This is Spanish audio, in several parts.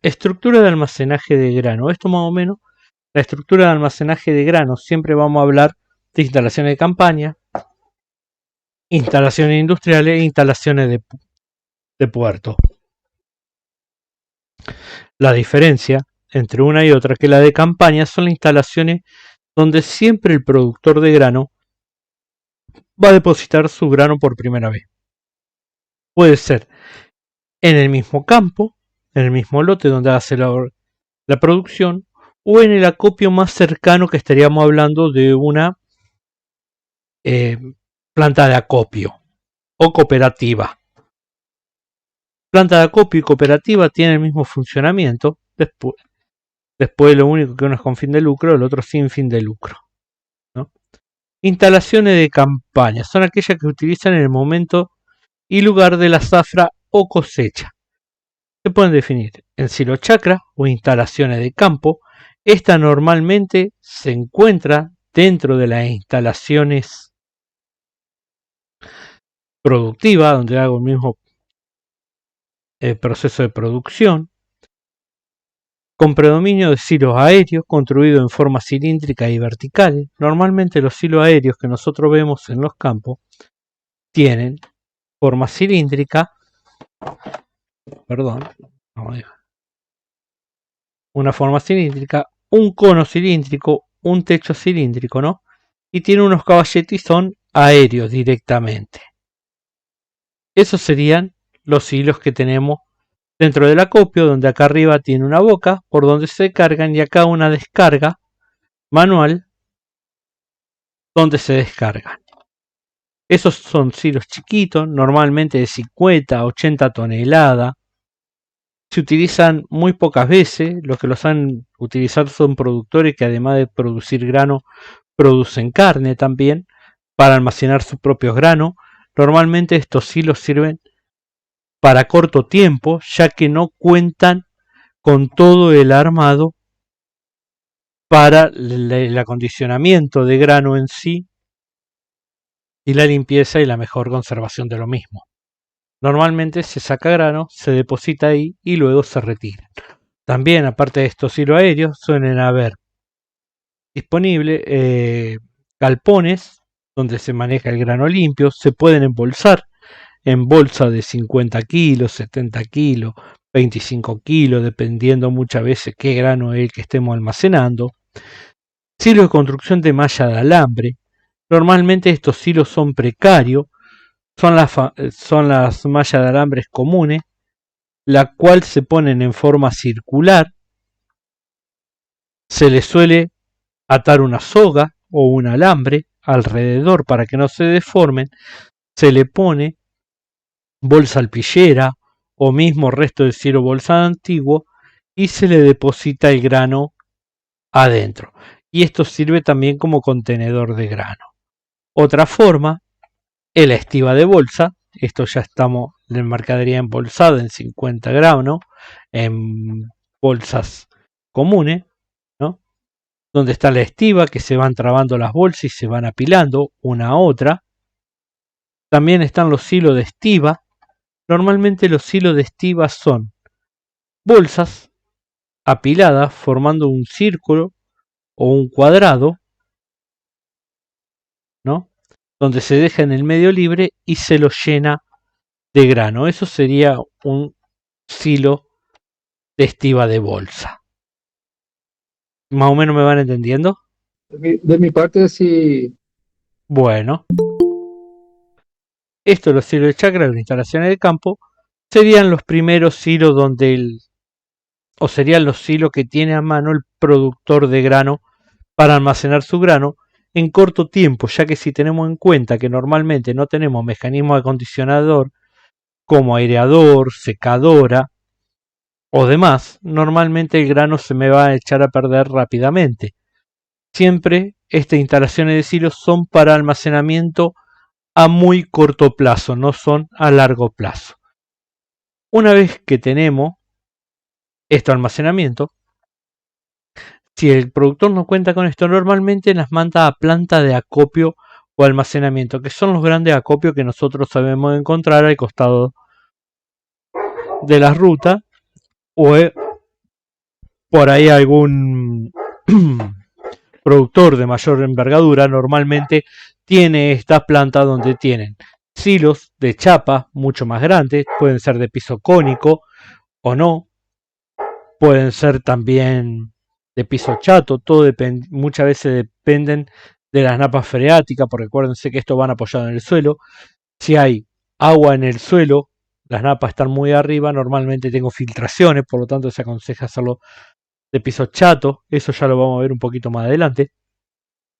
estructura de almacenaje de grano. Esto más o menos, la estructura de almacenaje de grano, siempre vamos a hablar de instalaciones de campaña, instalaciones industriales e instalaciones de puerto. La diferencia entre una y otra, que la de campaña son las instalaciones donde siempre el productor de grano va a depositar su grano por primera vez. Puede ser en el mismo campo, en el mismo lote donde hace la producción, o en el acopio más cercano, que estaríamos hablando de una planta de acopio o cooperativa. Planta de acopio y cooperativa tienen el mismo funcionamiento. Después lo único que uno es con fin de lucro, el otro sin fin de lucro, ¿no? Instalaciones de campaña son aquellas que utilizan en el momento y lugar de la zafra o cosecha. Se pueden definir en silo chacra o instalaciones de campo. Esta normalmente se encuentra dentro de las instalaciones productivas, donde hago el mismo proceso de producción, con predominio de silos aéreos construidos en forma cilíndrica y vertical. Normalmente los silos aéreos que nosotros vemos en los campos tienen forma cilíndrica, una forma cilíndrica, un cono cilíndrico, un techo cilíndrico, ¿no? Y tiene unos caballetes y son aéreos directamente. Esos serían los hilos que tenemos dentro del acopio, donde acá arriba tiene una boca por donde se cargan y acá una descarga manual donde se descargan. Esos son silos chiquitos, normalmente de 50 a 80 toneladas. Se utilizan muy pocas veces. Los que los han utilizado son productores que, además de producir grano, producen carne también para almacenar sus propios granos. Normalmente estos silos sirven para corto tiempo, ya que no cuentan con todo el armado para el acondicionamiento de grano en sí y la limpieza y la mejor conservación de lo mismo. Normalmente se saca grano, se deposita ahí y luego se retira. También, aparte de estos silos aéreos, suelen haber disponibles galpones donde se maneja el grano limpio. Se pueden embolsar en bolsa de 50 kilos, 70 kilos, 25 kilos, dependiendo muchas veces qué grano es el que estemos almacenando. Silos de construcción de malla de alambre. Normalmente estos silos son precarios, son las mallas de alambres comunes, la cual se ponen en forma circular. Se le suele atar una soga o un alambre alrededor para que no se deformen. Se le pone bolsa alpillera o mismo resto de silo bolsa antiguo y se le deposita el grano adentro. Y esto sirve también como contenedor de grano. Otra forma es la estiva de bolsa. Esto ya estamos en mercadería embolsada en 50 gramos, ¿no? En bolsas comunes, ¿no? Donde está la estiva, que se van trabando las bolsas y se van apilando una a otra. También están los silos de estiva. Normalmente los silos de estiva son bolsas apiladas formando un círculo o un cuadrado, ¿no? Donde se deja en el medio libre y se lo llena de grano. Eso sería un silo de estiva de bolsa. ¿Más o menos me van entendiendo? De mi parte, sí. Bueno, estos, los silos de chacra, las instalaciones de campo, serían los primeros silos donde o serían los silos que tiene a mano el productor de grano para almacenar su grano en corto tiempo, ya que si tenemos en cuenta que normalmente no tenemos mecanismo acondicionador como aireador, secadora o demás, normalmente el grano se me va a echar a perder rápidamente. Siempre estas instalaciones de silos son para almacenamiento a muy corto plazo, no son a largo plazo. Una vez que tenemos este almacenamiento, si el productor no cuenta con esto, normalmente las manda a planta de acopio o almacenamiento, que son los grandes acopios que nosotros sabemos encontrar al costado de la ruta o por ahí algún productor de mayor envergadura normalmente tiene estas plantas donde tienen silos de chapa mucho más grandes, pueden ser de piso cónico o no, pueden ser también de piso chato, todo depende, muchas veces dependen de las napas freáticas, porque acuérdense que esto van apoyado en el suelo. Si hay agua en el suelo, las napas están muy arriba, normalmente tengo filtraciones, por lo tanto se aconseja hacerlo de piso chato, eso ya lo vamos a ver un poquito más adelante.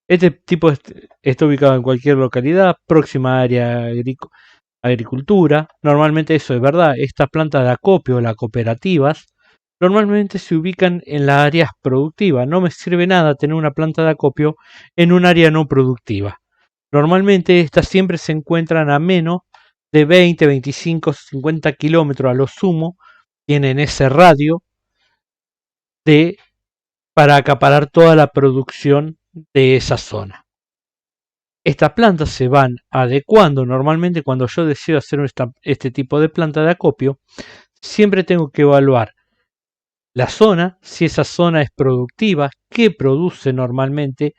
Este tipo está ubicado en cualquier localidad, próxima área agricultura. Normalmente eso es verdad, estas plantas de acopio, las cooperativas, normalmente se ubican en las áreas productivas. No me sirve nada tener una planta de acopio en un área no productiva. Normalmente estas siempre se encuentran a menos de 20, 25, 50 kilómetros a lo sumo. Tienen ese radio para acaparar toda la producción de esa zona. Estas plantas se van adecuando. Normalmente cuando yo decido hacer este tipo de planta de acopio, siempre tengo que evaluar la zona, si esa zona es productiva, qué produce normalmente,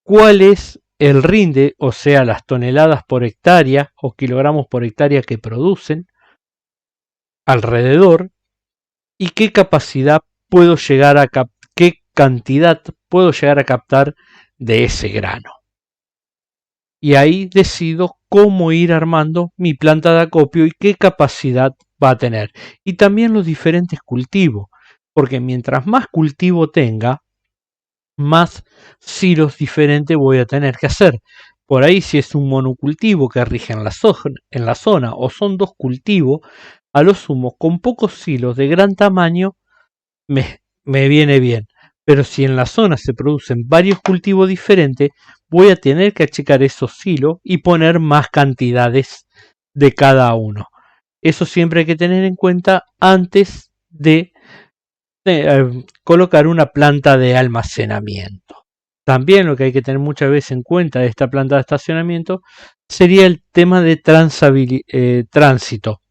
cuál es el rinde, o sea, las toneladas por hectárea o kilogramos por hectárea que producen alrededor, y qué capacidad puedo llegar a qué cantidad puedo llegar a captar de ese grano. Y ahí decido cómo ir armando mi planta de acopio y qué capacidad va a tener. Y también los diferentes cultivos, porque mientras más cultivo tenga, más silos diferentes voy a tener que hacer. Por ahí si es un monocultivo que rige en la zona o son dos cultivos, a lo sumo con pocos silos de gran tamaño me viene bien. Pero si en la zona se producen varios cultivos diferentes, voy a tener que achicar esos silos y poner más cantidades de cada uno. Eso siempre hay que tener en cuenta antes de colocar una planta de almacenamiento. También lo que hay que tener muchas veces en cuenta de esta planta de estacionamiento sería el tema de tránsito,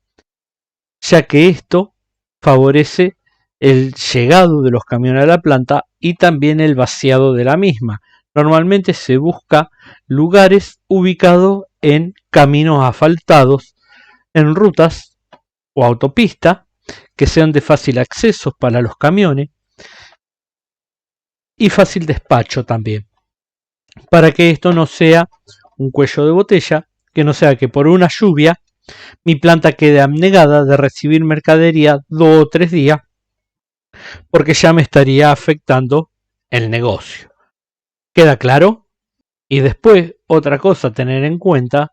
ya que esto favorece el llegado de los camiones a la planta y también el vaciado de la misma. Normalmente se busca lugares ubicados en caminos asfaltados, en rutas o autopistas que sean de fácil acceso para los camiones y fácil despacho también, para que esto no sea un cuello de botella, que no sea que por una lluvia mi planta quede abnegada de recibir mercadería 2 o 3 días, porque ya me estaría afectando el negocio. ¿Queda claro? Y después, otra cosa a tener en cuenta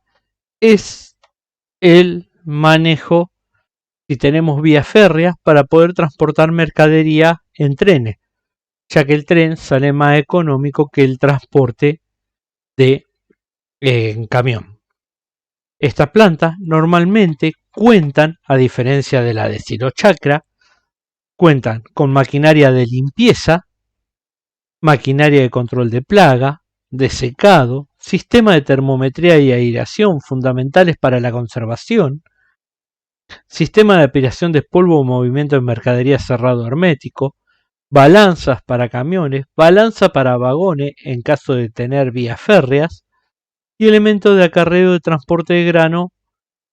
es el manejo, si tenemos vías férreas, para poder transportar mercadería en trenes, ya que el tren sale más económico que el transporte en camión. Estas plantas normalmente cuentan, a diferencia de la de Sirochakra, cuentan con maquinaria de limpieza, maquinaria de control de plaga, de secado, sistema de termometría y aireación fundamentales para la conservación, sistema de aspiración de polvo o movimiento de mercadería cerrado hermético, balanzas para camiones, balanza para vagones en caso de tener vías férreas, y elementos de acarreo de transporte de grano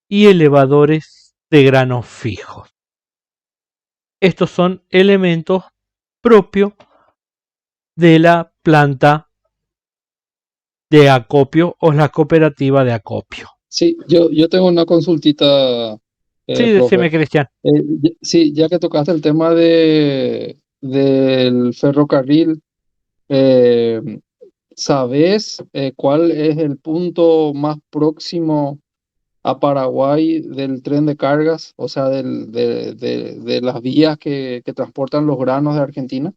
y elevadores de granos fijos. Estos son elementos propios de la planta de acopio o la cooperativa de acopio. Sí, yo tengo una consultita, Sí, profe. decime, Cristian. Sí, ya que tocaste el tema del ferrocarril, ¿sabes cuál es el punto más próximo a Paraguay del tren de cargas? O sea, de las vías que transportan los granos de Argentina.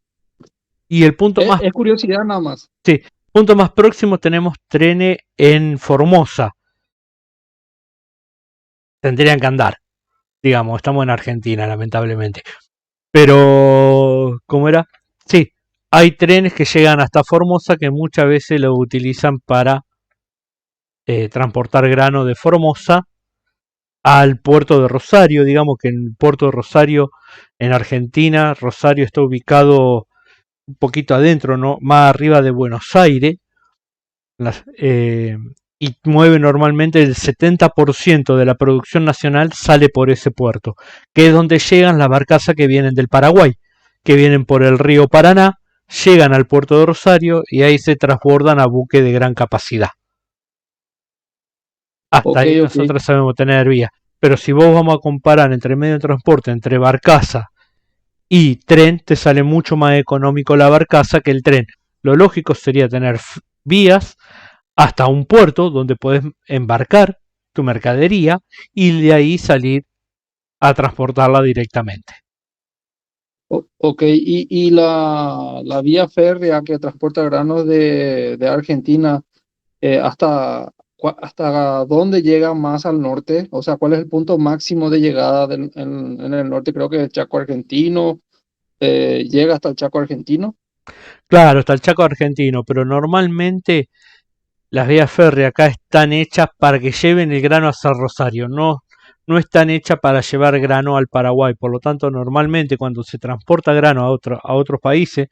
Y el punto más, Es curiosidad nada más. sí, punto más próximo tenemos trenes en Formosa. Tendrían que andar, digamos, estamos en Argentina, lamentablemente. Pero, ¿cómo era? Sí, hay trenes que llegan hasta Formosa que muchas veces lo utilizan para transportar grano de Formosa al puerto de Rosario. Digamos que en el puerto de Rosario, en Argentina, Rosario está ubicado un poquito adentro, ¿no? Más arriba de Buenos Aires, las, y mueve normalmente el 70% de la producción nacional sale por ese puerto, que es donde llegan las barcazas que vienen del Paraguay, que vienen por el río Paraná, llegan al puerto de Rosario y ahí se transbordan a buques de gran capacidad. Hasta Ok, ahí ok. nosotros sabemos tener vías. Pero si vos vamos a comparar entre medio de transporte, entre barcaza y tren, te sale mucho más económico la barcaza que el tren. Lo lógico sería tener vías hasta un puerto donde puedes embarcar tu mercadería y de ahí salir a transportarla directamente. Ok, y la vía férrea que transporta granos de Argentina, ¿hasta dónde llega más al norte? O sea, ¿cuál es el punto máximo de llegada en el norte? Creo que el Chaco argentino, llega hasta el Chaco argentino. Claro, está el Chaco argentino, pero normalmente las vías férreas acá están hechas para que lleven el grano hacia Rosario, no están hechas para llevar grano al Paraguay. Por lo tanto, normalmente cuando se transporta grano a otros países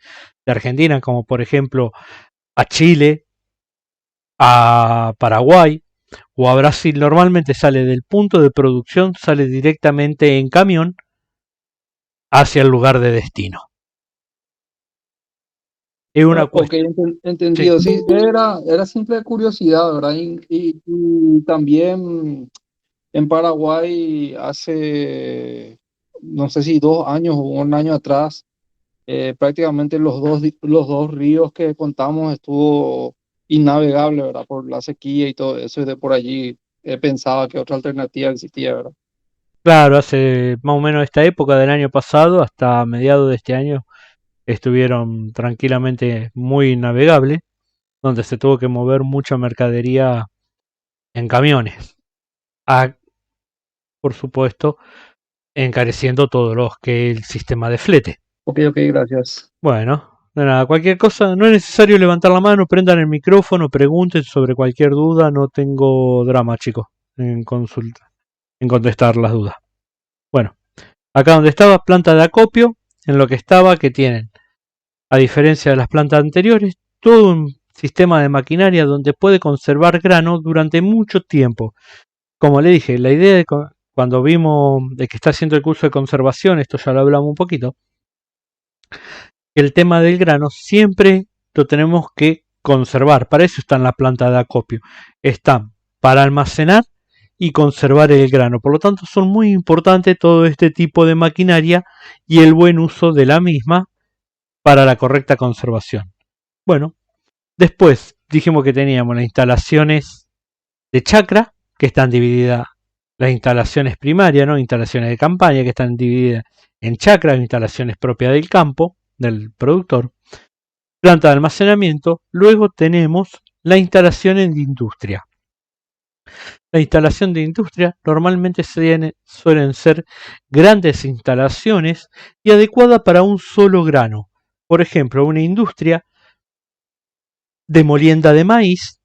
de Argentina, como por ejemplo a Chile, a Paraguay o a Brasil, normalmente sale del punto de producción, sale directamente en camión hacia el lugar de destino. Es una Ok, cuestión. Sí. entendido. Sí, era simple curiosidad, ¿verdad? Y también en Paraguay hace, no sé si 2 años o un año atrás, prácticamente los dos ríos que contamos estuvo innavegable, ¿verdad? Por la sequía y todo eso, y de por allí pensaba que otra alternativa existía, ¿verdad? Claro, hace más o menos esta época del año pasado hasta mediados de este año estuvieron tranquilamente muy navegables, donde se tuvo que mover mucha mercadería en camiones. A, por supuesto, encareciendo todo lo que es el sistema de flete. Ok, ok, gracias. Bueno, de nada, cualquier cosa, no es necesario levantar la mano, prendan el micrófono, pregunten sobre cualquier duda, no tengo drama, chicos, en consulta, en contestar las dudas. Bueno, acá donde estaba, planta de acopio, en lo que estaba, que tienen, a diferencia de las plantas anteriores, todo un sistema de maquinaria donde puede conservar grano durante mucho tiempo. Como le dije, la idea de cuando vimos de que está haciendo el curso de conservación, esto ya lo hablamos un poquito, el tema del grano siempre lo tenemos que conservar. Para eso está en la planta de acopio. Están para almacenar y conservar el grano. Por lo tanto, son muy importantes todo este tipo de maquinaria y el buen uso de la misma para la correcta conservación. Bueno, después dijimos que teníamos las instalaciones de chacra, que están divididas, las instalaciones primarias, ¿no? Instalaciones de campaña, que están divididas en chacras, instalaciones propias del campo, del productor, planta de almacenamiento. Luego tenemos la instalación en industria. La instalación de industria normalmente suelen ser grandes instalaciones y adecuadas para un solo grano. Por ejemplo, una industria de molienda de maíz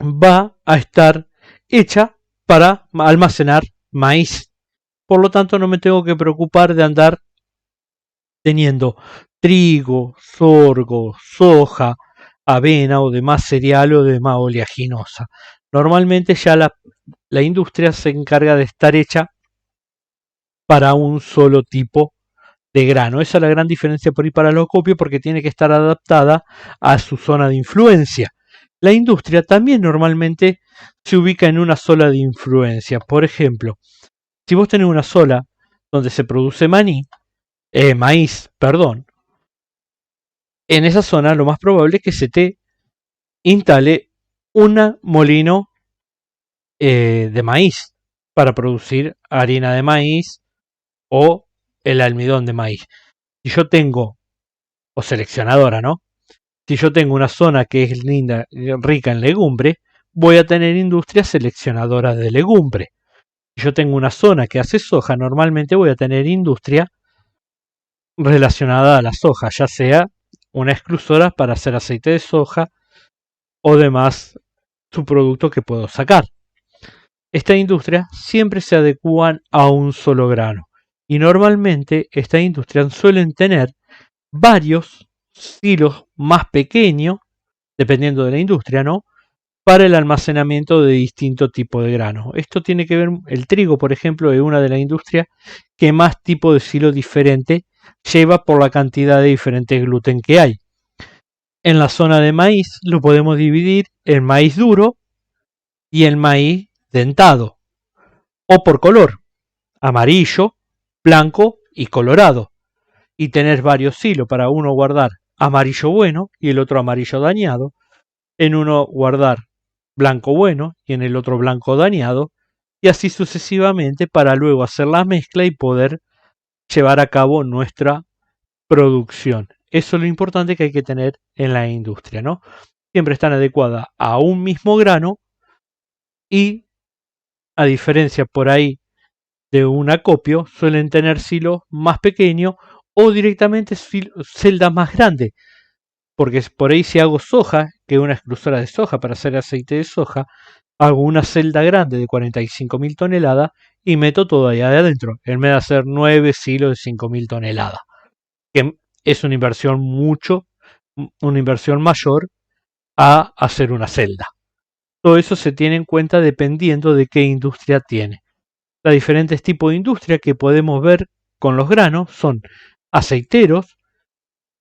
va a estar hecha para almacenar maíz. Por lo tanto, no me tengo que preocupar de andar teniendo trigo, sorgo, soja, avena o demás cereal o demás oleaginosa. Normalmente ya la industria se encarga de estar hecha para un solo tipo de grano. Esa es la gran diferencia por ir para el acopio, porque tiene que estar adaptada a su zona de influencia. La industria también normalmente se ubica en una zona de influencia. Por ejemplo, si vos tenés una sola donde se produce maíz, perdón, en esa zona lo más probable es que se te instale un molino de maíz para producir harina de maíz o el almidón de maíz. Si yo tengo, o seleccionadora, ¿no? Si yo tengo una zona que es linda, rica en legumbre, voy a tener industria seleccionadora de legumbre. Si yo tengo una zona que hace soja, normalmente voy a tener industria relacionada a la soja, ya sea una exclusora para hacer aceite de soja o demás subproducto que puedo sacar. esta industria siempre se adecúan a un solo grano. Y normalmente estas industrias suelen tener varios silos más pequeños, dependiendo de la industria, ¿no? Para el almacenamiento de distintos tipos de granos. Esto tiene que ver, el trigo, por ejemplo, es una de las industrias que más tipos de silo diferente lleva por la cantidad de diferentes gluten que hay. En la zona de maíz lo podemos dividir en maíz duro y el maíz dentado, o por color, amarillo, blanco y colorado, y tener varios silos para uno guardar amarillo bueno y el otro amarillo dañado, en uno guardar blanco bueno y en el otro blanco dañado, y así sucesivamente para luego hacer la mezcla y poder llevar a cabo nuestra producción. Eso es lo importante que hay que tener en la industria, ¿no? Siempre están adecuadas a un mismo grano y, a diferencia por ahí de un acopio, suelen tener silos más pequeños o directamente celdas más grandes. Porque por ahí si hago soja, que es una extrusora de soja para hacer aceite de soja, hago una celda grande de 45.000 toneladas y meto todo ahí adentro, en vez de hacer 9 silos de 5.000 toneladas. Que es una inversión una inversión mayor a hacer una celda. Todo eso se tiene en cuenta dependiendo de qué industria tiene. Los diferentes tipos de industria que podemos ver con los granos son aceiteros,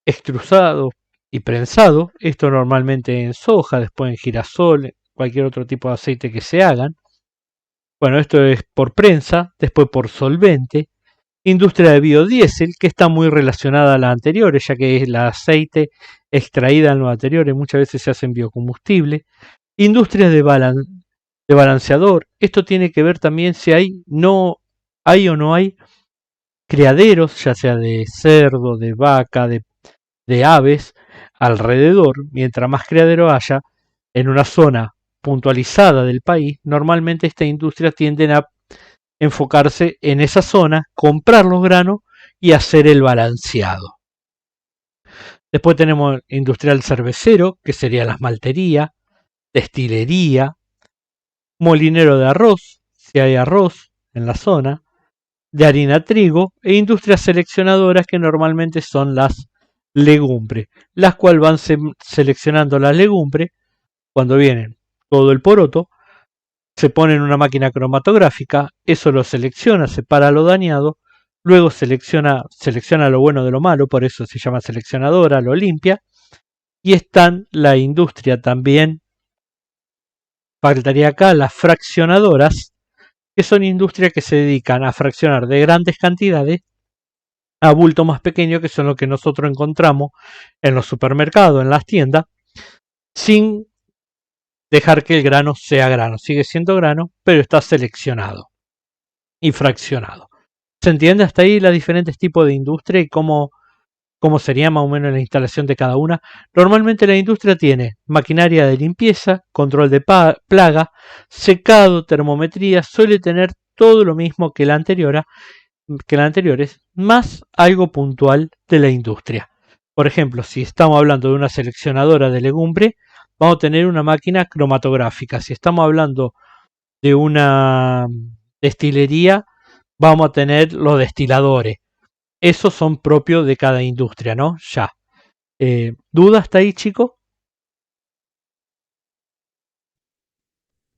extrusados y prensados, esto normalmente en soja, después en girasol, cualquier otro tipo de aceite que se hagan. Bueno, esto es por prensa, después por solvente. Industria de biodiesel, que está muy relacionada a la anteriores, ya que es el aceite extraída en los anteriores, muchas veces se hacen biocombustible. Industria de balanceador, esto tiene que ver también si hay o no hay criaderos, ya sea de cerdo, de vaca, de aves alrededor. Mientras más criadero haya en una zona puntualizada del país, normalmente estas industrias tienden a enfocarse en esa zona, comprar los granos y hacer el balanceado. Después tenemos industrial cervecero, que sería la maltería, destilería, molinero de arroz, si hay arroz en la zona, de harina trigo, e industrias seleccionadoras, que normalmente son las legumbres, las cuales van seleccionando las legumbres cuando vienen todo el poroto, se pone en una máquina cromatográfica, eso lo selecciona, separa lo dañado, luego selecciona lo bueno de lo malo, por eso se llama seleccionadora, lo limpia, y están la industria también, faltaría acá las fraccionadoras, que son industrias que se dedican a fraccionar de grandes cantidades a bultos más pequeños, que son los que nosotros encontramos en los supermercados, en las tiendas, sin dejar que el grano sea grano. Sigue siendo grano, pero está seleccionado y fraccionado. ¿Se entiende hasta ahí los diferentes tipos de industria y cómo sería más o menos la instalación de cada una? Normalmente la industria tiene maquinaria de limpieza, control de plaga, secado, termometría, suele tener todo lo mismo que la anteriores, más algo puntual de la industria. Por ejemplo, si estamos hablando de una seleccionadora de legumbre, vamos a tener una máquina cromatográfica. Si estamos hablando de una destilería, vamos a tener los destiladores. Esos son propios de cada industria, ¿no? Ya. ¿Duda hasta ahí, chicos?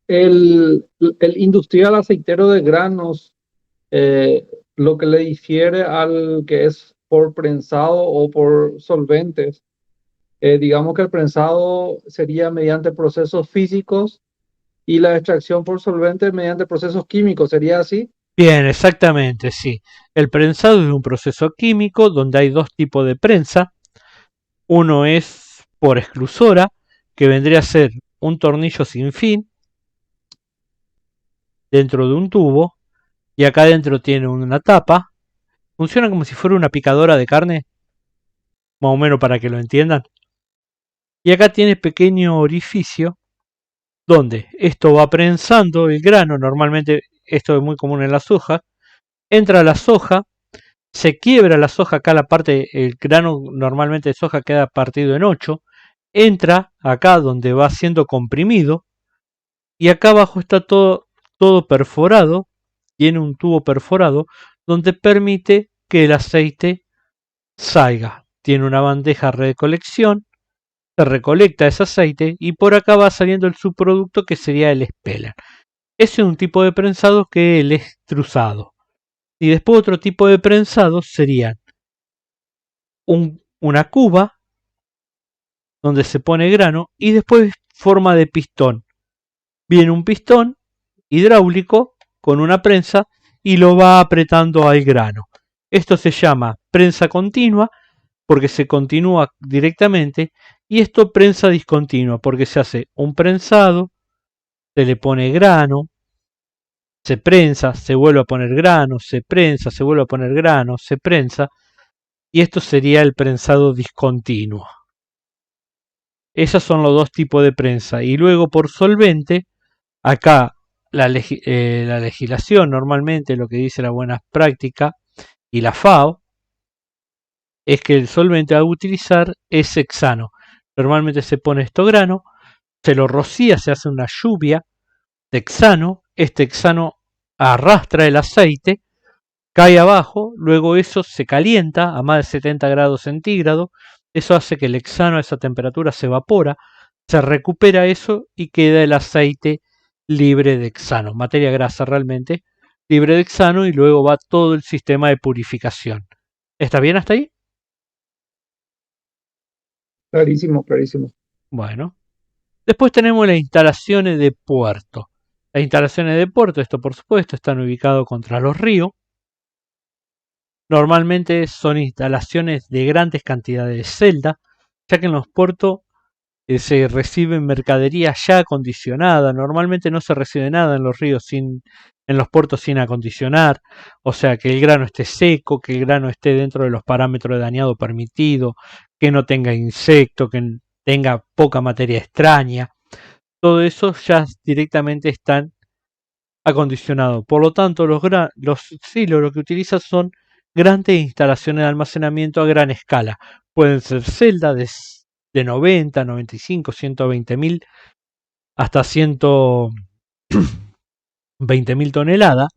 El industrial aceitero de granos, lo que le difiere al que es por prensado o por solventes, digamos que el prensado sería mediante procesos físicos y la extracción por solventes mediante procesos químicos, ¿sería así? Bien, exactamente, sí. El prensado es un proceso químico donde hay dos tipos de prensa. Uno es por exclusora, que vendría a ser un tornillo sin fin dentro de un tubo, y acá dentro tiene una tapa. Funciona como si fuera una picadora de carne, más o menos para que lo entiendan. Y acá tiene pequeño orificio donde esto va prensando el grano. Normalmente esto es muy común en la soja. Entra la soja, se quiebra la soja, acá la parte, el grano normalmente de soja queda partido en 8, entra acá donde va siendo comprimido, y acá abajo está todo todo perforado, tiene un tubo perforado donde permite que el aceite salga. Tiene una bandeja de recolección, se recolecta ese aceite y por acá va saliendo el subproducto que sería el speller. Ese es un tipo de prensado que es el extrusado. Y después otro tipo de prensado sería una cuba donde se pone grano y después forma de pistón. Viene un pistón hidráulico con una prensa y lo va apretando al grano. Esto se llama prensa continua porque se continúa directamente y esto prensa discontinua porque se hace un prensado, se le pone grano, se prensa, se vuelve a poner grano, se prensa, se vuelve a poner grano, se prensa y esto sería el prensado discontinuo. Esos son los dos tipos de prensa y luego por solvente, acá la legislación normalmente lo que dice la buena práctica y la FAO es que el solvente a utilizar es hexano. Normalmente se pone esto grano, se lo rocía, se hace una lluvia de hexano, este hexano arrastra el aceite, cae abajo, luego eso se calienta a más de 70 grados centígrados, eso hace que el hexano a esa temperatura se evapora, se recupera eso y queda el aceite libre de hexano, materia grasa realmente, libre de hexano y luego va todo el sistema de purificación. ¿Está bien hasta ahí? Clarísimo, clarísimo. Bueno. Después tenemos las instalaciones de puerto. Las instalaciones de puerto, esto por supuesto, están ubicados contra los ríos. Normalmente son instalaciones de grandes cantidades de celda, ya que en los puertos se reciben mercadería ya acondicionada. Normalmente no se recibe nada en los ríos en los puertos sin acondicionar, o sea que el grano esté seco, que el grano esté dentro de los parámetros de dañado permitido, que no tenga insecto, que tenga poca materia extraña. Todo eso ya directamente están acondicionados. Por lo tanto, los silos lo que utilizan son grandes instalaciones de almacenamiento a gran escala. Pueden ser celdas de 90, 95, 120.000 hasta 120.000 toneladas,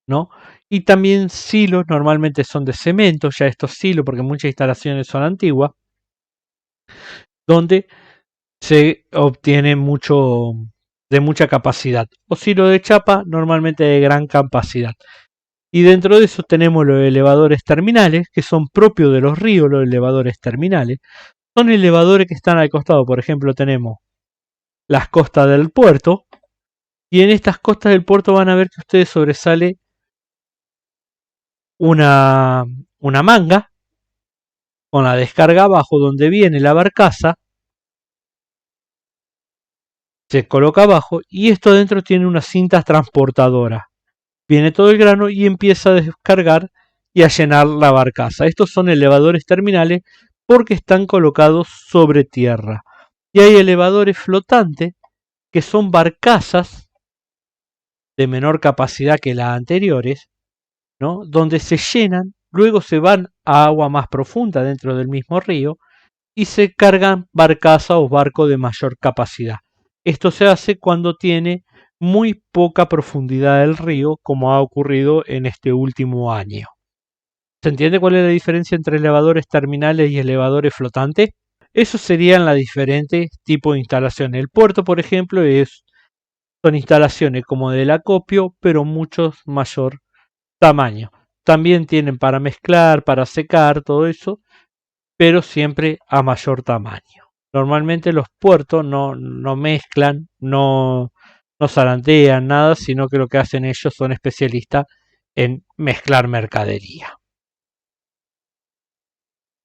¿no? Y también silos, normalmente son de cemento, ya estos silos, porque muchas instalaciones son antiguas, donde se obtiene de mucha capacidad. O silo de chapa, normalmente de gran capacidad. Y dentro de eso tenemos los elevadores terminales, que son propios de los ríos, los elevadores terminales. Son elevadores que están al costado. Por ejemplo, tenemos las costas del puerto. Y en estas costas del puerto van a ver que ustedes sobresale una manga con la descarga abajo donde viene la barcaza. Se coloca abajo y esto adentro tiene unas cintas transportadoras. Viene todo el grano y empieza a descargar y a llenar la barcaza. Estos son elevadores terminales porque están colocados sobre tierra. Y hay elevadores flotantes que son barcazas de menor capacidad que las anteriores, ¿no? Donde se llenan, luego se van a agua más profunda dentro del mismo río y se cargan barcazas o barcos de mayor capacidad. Esto se hace cuando tiene muy poca profundidad del río, como ha ocurrido en este último año. ¿Se entiende cuál es la diferencia entre elevadores terminales y elevadores flotantes? Esos serían las diferentes tipos de instalaciones. El puerto, por ejemplo, son instalaciones como del acopio, pero mucho mayor tamaño. También tienen para mezclar, para secar, todo eso, pero siempre a mayor tamaño. Normalmente los puertos no mezclan, no zarandean nada, sino que lo que hacen ellos son especialistas en mezclar mercadería.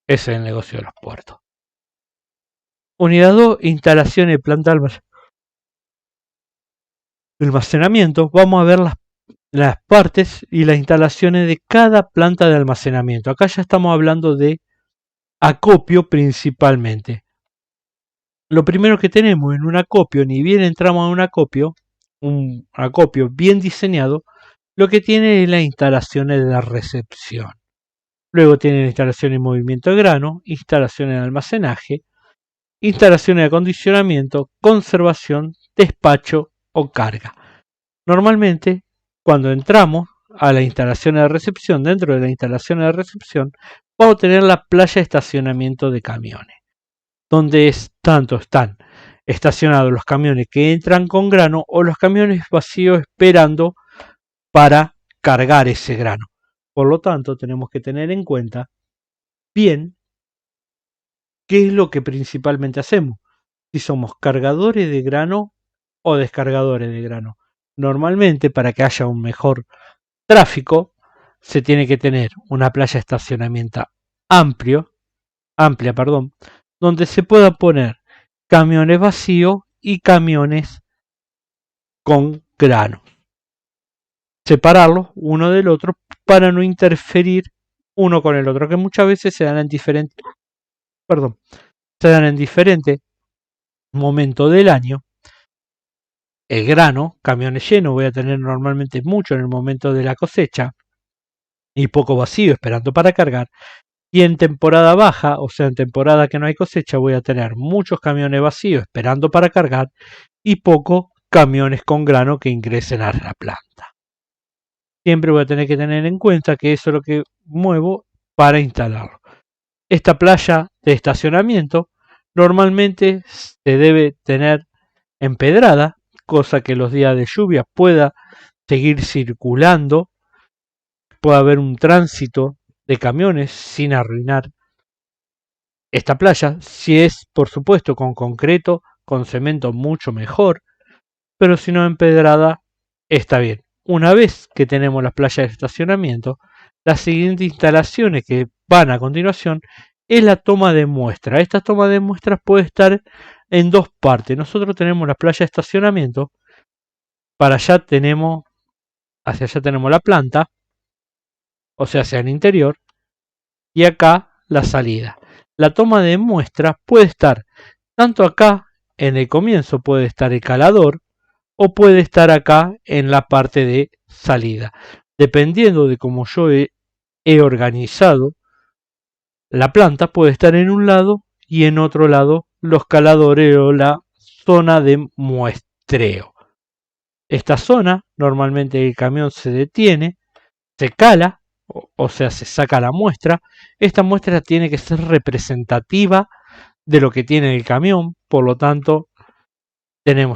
Ese es el negocio de los puertos. Unidad 2, instalaciones de planta de almacenamiento. Vamos a ver las partes y las instalaciones de cada planta de almacenamiento. Acá ya estamos hablando de acopio principalmente. Lo primero que tenemos en un acopio, ni bien entramos a un acopio bien diseñado, lo que tiene es las instalaciones de la recepción. Luego tiene instalaciones de movimiento de grano, instalaciones de almacenaje, instalaciones de acondicionamiento, conservación, despacho o carga. Normalmente, cuando entramos a la instalación de recepción, dentro de la instalación de recepción, vamos a tener la playa de estacionamiento de camiones, donde tanto están estacionados los camiones que entran con grano o los camiones vacíos esperando para cargar ese grano. Por lo tanto, tenemos que tener en cuenta bien qué es lo que principalmente hacemos, si somos cargadores de grano o descargadores de grano. Normalmente, para que haya un mejor tráfico, se tiene que tener una playa de estacionamiento amplia, donde se pueda poner camiones vacíos y camiones con grano. Separarlos uno del otro para no interferir uno con el otro, que muchas veces se dan en diferentes momentos del año. El grano, camiones llenos, voy a tener normalmente mucho en el momento de la cosecha y poco vacío esperando para cargar. Y en temporada baja, o sea, en temporada que no hay cosecha, voy a tener muchos camiones vacíos esperando para cargar y pocos camiones con grano que ingresen a la planta. Siempre voy a tener que tener en cuenta que eso es lo que muevo para instalarlo. Esta playa de estacionamiento normalmente se debe tener empedrada, cosa que los días de lluvia pueda seguir circulando, pueda haber un tránsito de camiones sin arruinar esta playa. Si es, por supuesto, con concreto, con cemento, mucho mejor, pero si no empedrada, está bien. Una vez que tenemos las playas de estacionamiento, las siguientes instalaciones que van a continuación es la toma de muestra. Esta toma de muestras puede estar en dos partes. Nosotros tenemos la playa de estacionamiento, hacia allá tenemos la planta, o sea, hacia el interior, y acá la salida. La toma de muestras puede estar tanto acá en el comienzo, puede estar el calador, o puede estar acá en la parte de salida. Dependiendo de cómo yo he organizado la planta, puede estar en un lado y en otro lado los caladores o la zona de muestreo. Esta zona, normalmente el camión se detiene, se cala, o sea, se saca la muestra. Esta muestra tiene que ser representativa de lo que tiene el camión, por lo tanto,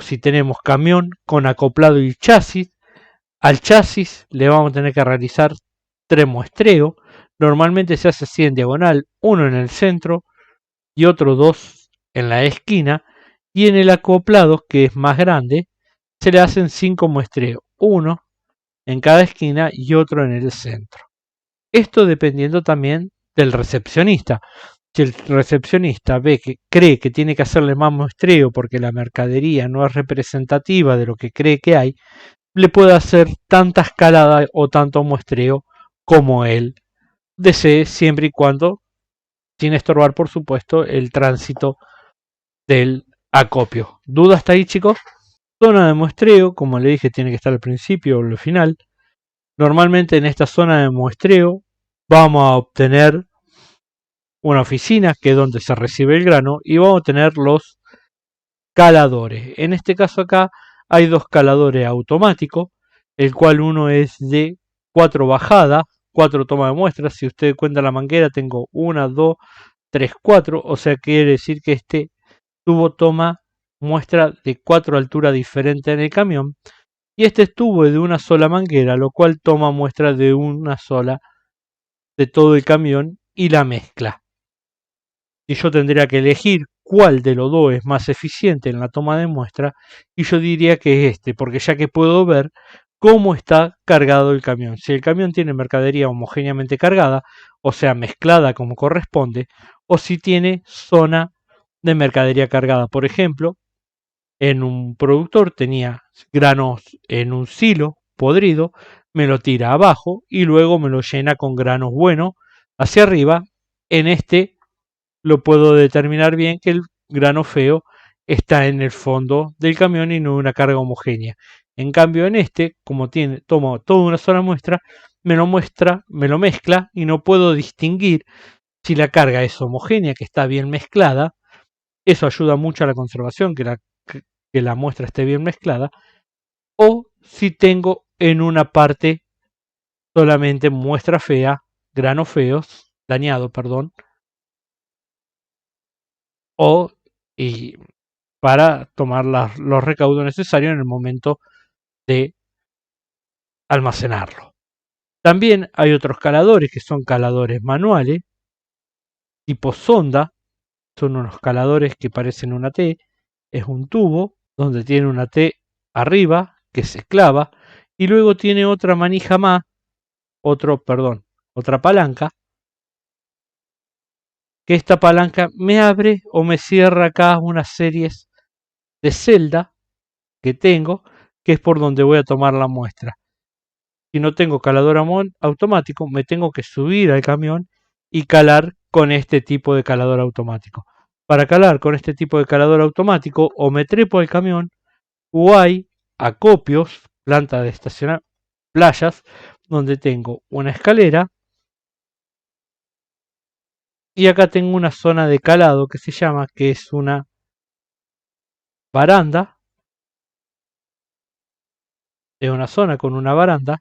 si tenemos camión con acoplado y chasis, al chasis le vamos a tener que realizar 3 muestreos. Normalmente se hace así en diagonal, uno en el centro y otro 2 en la esquina. Y en el acoplado, que es más grande, se le hacen 5 muestreos, uno en cada esquina y otro en el centro. Esto dependiendo también del recepcionista. Si el recepcionista cree que tiene que hacerle más muestreo porque la mercadería no es representativa de lo que cree que hay, le puede hacer tanta escalada o tanto muestreo como él desee, siempre y cuando sin estorbar, por supuesto, el tránsito del acopio. ¿Duda hasta ahí, chicos? Zona de muestreo, como le dije, tiene que estar al principio o al final. Normalmente en esta zona de muestreo vamos a obtener una oficina, que es donde se recibe el grano, y vamos a tener los caladores. En este caso acá hay 2 caladores automáticos, el cual uno es de 4 bajadas, 4 tomas de muestras. Si usted cuenta la manguera, tengo 1, 2, 3, 4, o sea, quiere decir que este tubo toma muestra de 4 alturas diferentes en el camión, y este tubo es de una sola manguera, lo cual toma muestra de una sola de todo el camión y la mezcla. Y yo tendría que elegir cuál de los dos es más eficiente en la toma de muestra, y yo diría que es este, porque ya que puedo ver cómo está cargado el camión. Si el camión tiene mercadería homogéneamente cargada, o sea, mezclada como corresponde, o si tiene zona de mercadería cargada. Por ejemplo, en un productor tenía granos en un silo podrido, me lo tira abajo y luego me lo llena con granos buenos hacia arriba. En este lo puedo determinar bien que el grano feo está en el fondo del camión y no una carga homogénea. En cambio en este, como tomo toda una sola muestra, me lo mezcla y no puedo distinguir si la carga es homogénea, que está bien mezclada. Eso ayuda mucho a la conservación, que la muestra esté bien mezclada, o si tengo en una parte solamente muestra fea, granos feos, dañado, perdón, o y para tomar los recaudos necesarios en el momento de almacenarlo. También hay otros caladores que son caladores manuales, tipo sonda, son unos caladores que parecen una T, es un tubo donde tiene una T arriba que se clava y luego tiene otra manija más, otra palanca, que esta palanca me abre o me cierra acá unas series de celda que tengo, que es por donde voy a tomar la muestra. Si no tengo calador automático, me tengo que subir al camión y calar con este tipo de calador automático. Para calar con este tipo de calador automático, o me trepo al camión, o hay acopios, planta de estacionar, playas, donde tengo una escalera y acá tengo una zona de calado que se llama, que es una baranda, es una zona con una baranda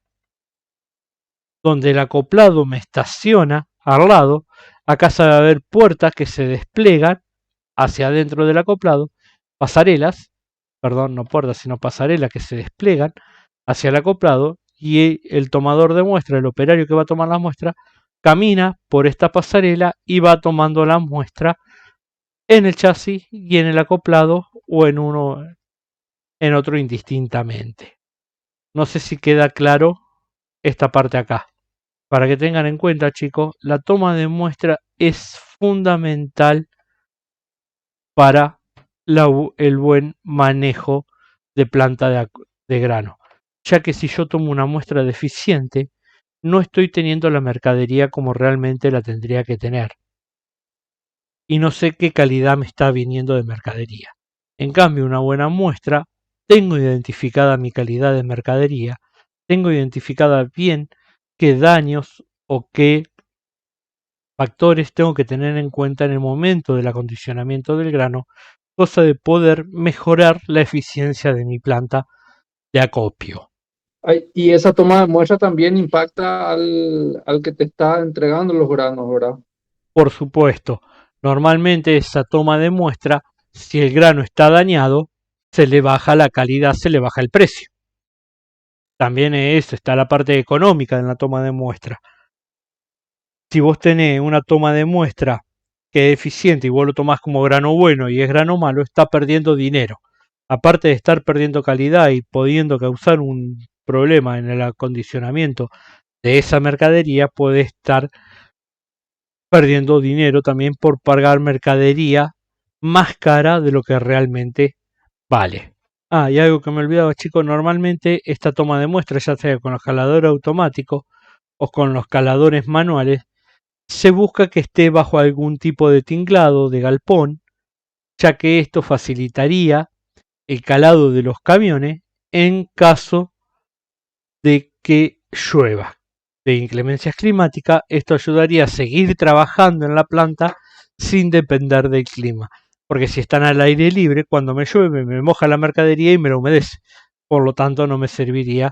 donde el acoplado me estaciona al lado. Acá se va a haber puertas que se desplegan hacia adentro del acoplado, pasarelas, perdón, no puertas, sino pasarelas que se desplegan hacia el acoplado y el tomador de muestra, el operario que va a tomar la muestra, camina por esta pasarela y va tomando la muestra en el chasis y en el acoplado o en otro indistintamente. No sé si queda claro esta parte acá. Para que tengan en cuenta, chicos, la toma de muestra es fundamental para el buen manejo de planta de grano, ya que si yo tomo una muestra deficiente, no estoy teniendo la mercadería como realmente la tendría que tener. Y no sé qué calidad me está viniendo de mercadería. En cambio, una buena muestra, tengo identificada mi calidad de mercadería, tengo identificada bien qué daños o qué factores tengo que tener en cuenta en el momento del acondicionamiento del grano, cosa de poder mejorar la eficiencia de mi planta de acopio. Y esa toma de muestra también impacta al que te está entregando los granos, ¿verdad? Por supuesto, normalmente esa toma de muestra, si el grano está dañado, se le baja la calidad, se le baja el precio. También eso está la parte económica en la toma de muestra. Si vos tenés una toma de muestra que es eficiente y vos lo tomás como grano bueno y es grano malo, está perdiendo dinero. Aparte de estar perdiendo calidad y pudiendo causar un problema en el acondicionamiento de esa mercadería, puede estar perdiendo dinero también por pagar mercadería más cara de lo que realmente vale. Ah, y algo que me olvidaba, chicos, normalmente esta toma de muestra, ya sea con los caladores automáticos o con los caladores manuales, se busca que esté bajo algún tipo de tinglado de galpón, ya que esto facilitaría el calado de los camiones en caso de que llueva. De inclemencias climáticas, esto ayudaría a seguir trabajando en la planta sin depender del clima. Porque si están al aire libre, cuando me llueve me moja la mercadería y me la humedece. Por lo tanto, no me serviría.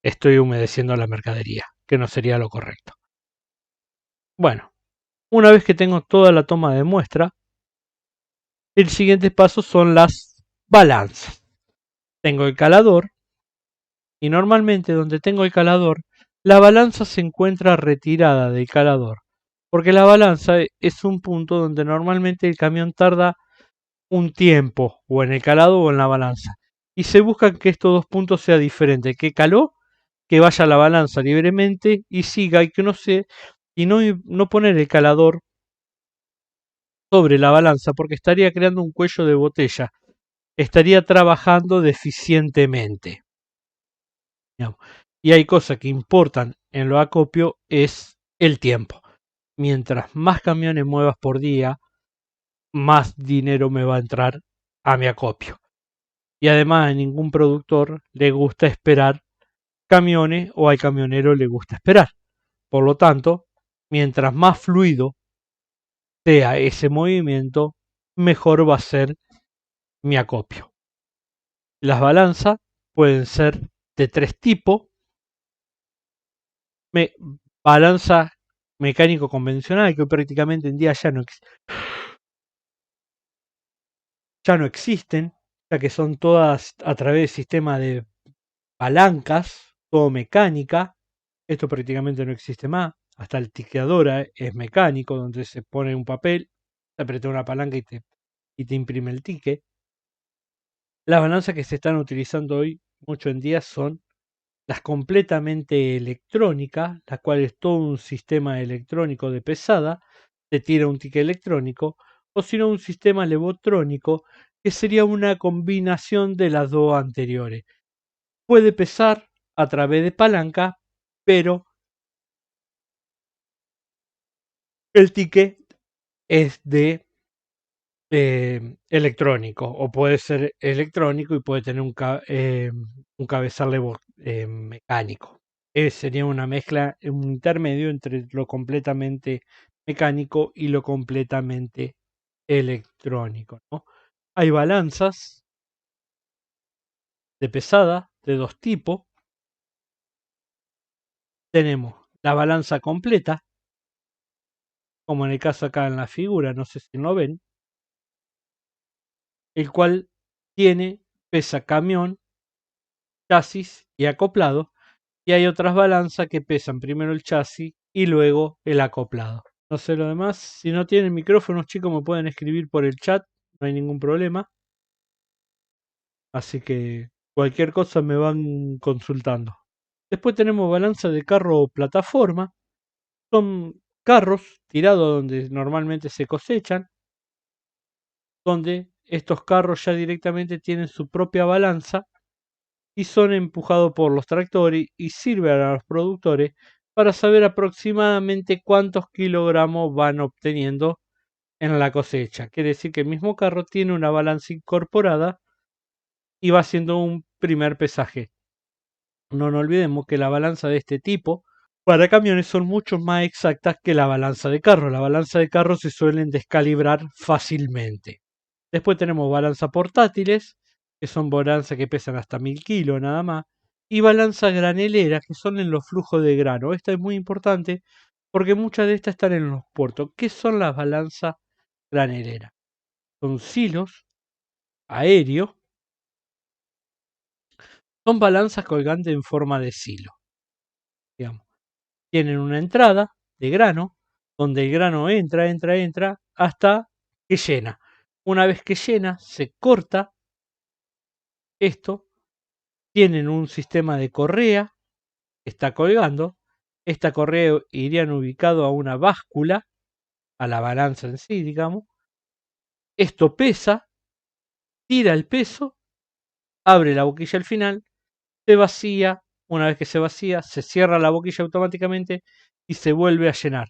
Estoy humedeciendo la mercadería, que no sería lo correcto. Bueno, una vez que tengo toda la toma de muestra, el siguiente paso son las balanzas. Tengo el calador y normalmente donde tengo el calador, la balanza se encuentra retirada del calador, porque la balanza es un punto donde normalmente el camión tarda un tiempo, o en el calado o en la balanza. Y se busca que estos dos puntos sean diferentes, que caló, que vaya a la balanza libremente y siga y que no se y no poner el calador sobre la balanza porque estaría creando un cuello de botella, estaría trabajando deficientemente. Y hay cosas que importan en lo acopio es el tiempo. Mientras más camiones muevas por día, más dinero me va a entrar a mi acopio. Y además a ningún productor le gusta esperar camiones o al camionero le gusta esperar. Por lo tanto, mientras más fluido sea ese movimiento, mejor va a ser mi acopio. Las balanzas pueden ser de 3 tipos. Balanza mecánico convencional, que prácticamente en día ya no existen, ya que son todas a través del sistema de palancas, todo mecánica. Esto prácticamente no existe más. Hasta el tiqueadora es mecánico, donde se pone un papel, se aprieta una palanca y te imprime el ticket. Las balanzas que se están utilizando hoy mucho en día son las completamente electrónicas, las cuales todo un sistema electrónico de pesada te tira un ticket electrónico, o si no un sistema levotrónico, que sería una combinación de las dos anteriores. Puede pesar a través de palanca, pero el ticket es de electrónico, o puede ser electrónico y puede tener un cabezal mecánico. Sería una mezcla, un intermedio entre lo completamente mecánico y lo completamente electrónico, ¿no? Hay balanzas de pesada de 2 tipos. Tenemos la balanza completa, como en el caso acá en la figura, no sé si lo ven, el cual pesa camión, chasis y acoplado, y hay otras balanzas que pesan primero el chasis y luego el acoplado. No sé lo demás, si no tienen micrófonos, chicos, me pueden escribir por el chat, no hay ningún problema. Así que cualquier cosa me van consultando. Después tenemos balanza de carro o plataforma. Son carros tirados donde normalmente se cosechan, donde estos carros ya directamente tienen su propia balanza y son empujados por los tractores y sirven a los productores para saber aproximadamente cuántos kilogramos van obteniendo en la cosecha. Quiere decir que el mismo carro tiene una balanza incorporada y va haciendo un primer pesaje. No nos olvidemos que la balanza de este tipo para camiones son mucho más exactas que la balanza de carro. La balanza de carro se suelen descalibrar fácilmente. Después tenemos balanzas portátiles, que son balanzas que pesan hasta 1000 kilos nada más, y balanzas graneleras, que son en los flujos de grano. Esta es muy importante porque muchas de estas están en los puertos. ¿Qué son las balanzas graneleras? Son silos aéreos, son balanzas colgantes en forma de silo, digamos. Tienen una entrada de grano, donde el grano entra, hasta que llena. Una vez que llena, se corta esto, tienen un sistema de correa que está colgando. Esta correa irían ubicado a una báscula, a la balanza en sí, digamos. Esto pesa, tira el peso, abre la boquilla al final, se vacía. Una vez que se vacía, se cierra la boquilla automáticamente y se vuelve a llenar.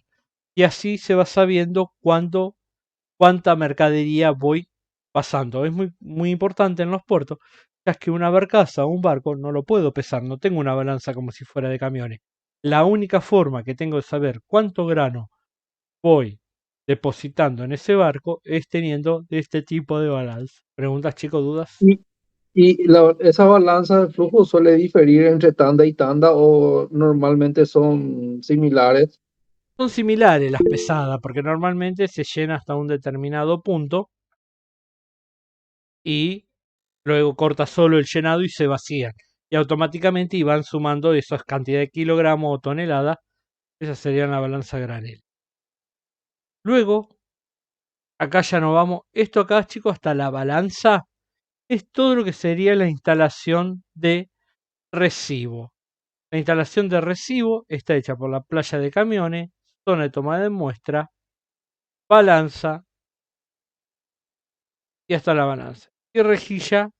Y así se va sabiendo cuánta mercadería voy pasando. Es muy importante en los puertos, ya que una barcaza o un barco no lo puedo pesar, no tengo una balanza como si fuera de camiones. La única forma que tengo de saber cuánto grano voy depositando en ese barco es teniendo este tipo de balanza. ¿Preguntas, chicos, dudas? Esa balanza de flujo suele diferir entre tanda y tanda o normalmente son similares. Son similares las pesadas, porque normalmente se llena hasta un determinado punto y luego corta solo el llenado y se vacían. Y automáticamente van sumando esas cantidades de kilogramos o toneladas. Esa sería la balanza granel. Luego, acá ya no vamos. Esto acá, chicos, hasta la balanza es todo lo que sería la instalación de recibo. La instalación de recibo está hecha por la playa de camiones, zona de toma de muestra, balanza y hasta la balanza. Y rejilla,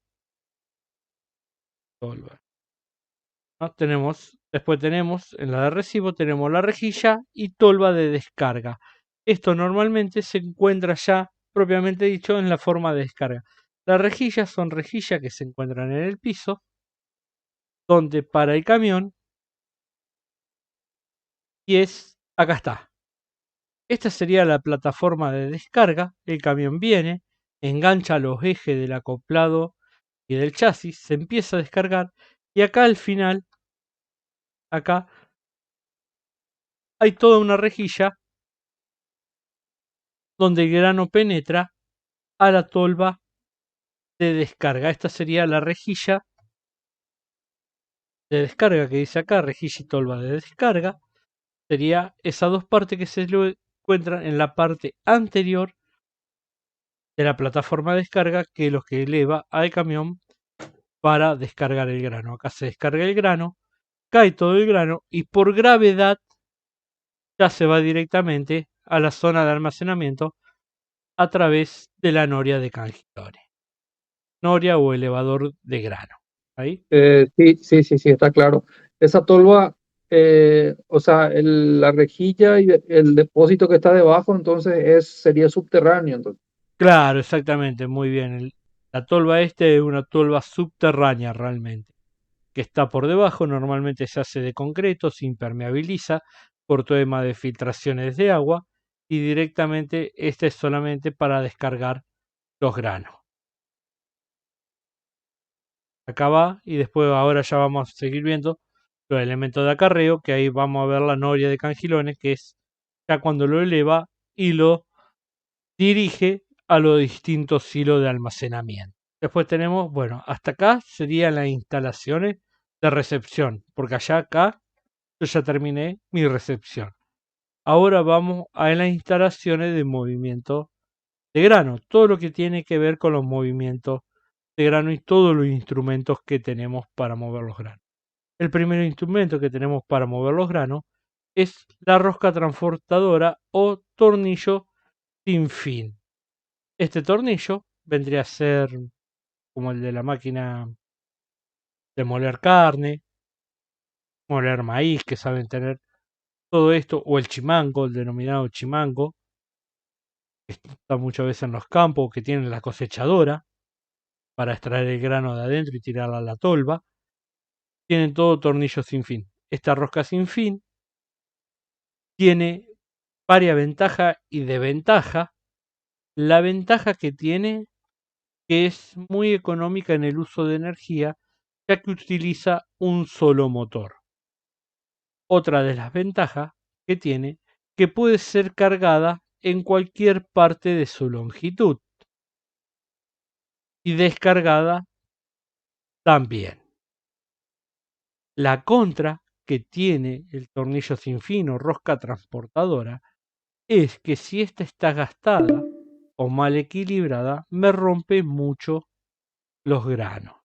tolva. ¿No? Después tenemos en la de recibo, tenemos la rejilla y tolva de descarga. Esto normalmente se encuentra ya propiamente dicho en la forma de descarga. Las rejillas son rejillas que se encuentran en el piso, donde para el camión y acá está. Esta sería la plataforma de descarga. El camión viene, engancha los ejes del acoplado y del chasis se empieza a descargar, y acá al final, acá hay toda una rejilla donde el grano penetra a la tolva de descarga. Esta sería la rejilla de descarga que dice acá, rejilla y tolva de descarga. Sería esas dos partes que se encuentran en la parte anterior de la plataforma de descarga, que es lo que eleva al camión para descargar el grano. Acá se descarga el grano, cae todo el grano y por gravedad ya se va directamente a la zona de almacenamiento a través de la noria de Cangilones. Noria o elevador de grano. ¿Ahí? Sí, sí, sí, sí, está claro. Esa tolva, o sea, la rejilla y el depósito que está debajo, entonces sería subterráneo. Entonces. Claro, exactamente, muy bien. La tolva este es una tolva subterránea realmente, que está por debajo, normalmente se hace de concreto, se impermeabiliza por tema de filtraciones de agua y directamente este es solamente para descargar los granos. Acá va y después ahora ya vamos a seguir viendo los elementos de acarreo, que ahí vamos a ver la noria de Cangilones, que es ya cuando lo eleva y lo dirige a los distintos hilos de almacenamiento. Después tenemos, bueno, hasta acá serían las instalaciones de recepción, porque acá yo ya terminé mi recepción. Ahora vamos a las instalaciones de movimiento de grano, todo lo que tiene que ver con los movimientos de grano y todos los instrumentos que tenemos para mover los granos. El primer instrumento que tenemos para mover los granos es la rosca transportadora o tornillo sin fin. Este tornillo vendría a ser como el de la máquina de moler carne, moler maíz, que saben tener todo esto, o el chimango, el denominado chimango, que está muchas veces en los campos, que tienen la cosechadora para extraer el grano de adentro y tirarla a la tolva. Tienen todo tornillo sin fin. Esta rosca sin fin tiene varias ventajas y desventajas. La ventaja que tiene que es muy económica en el uso de energía, ya que utiliza un solo motor. Otra de las ventajas que tiene, que puede ser cargada en cualquier parte de su longitud y descargada también. La contra que tiene el tornillo sin fin o rosca transportadora es que si esta está gastada o mal equilibrada, me rompe mucho los granos.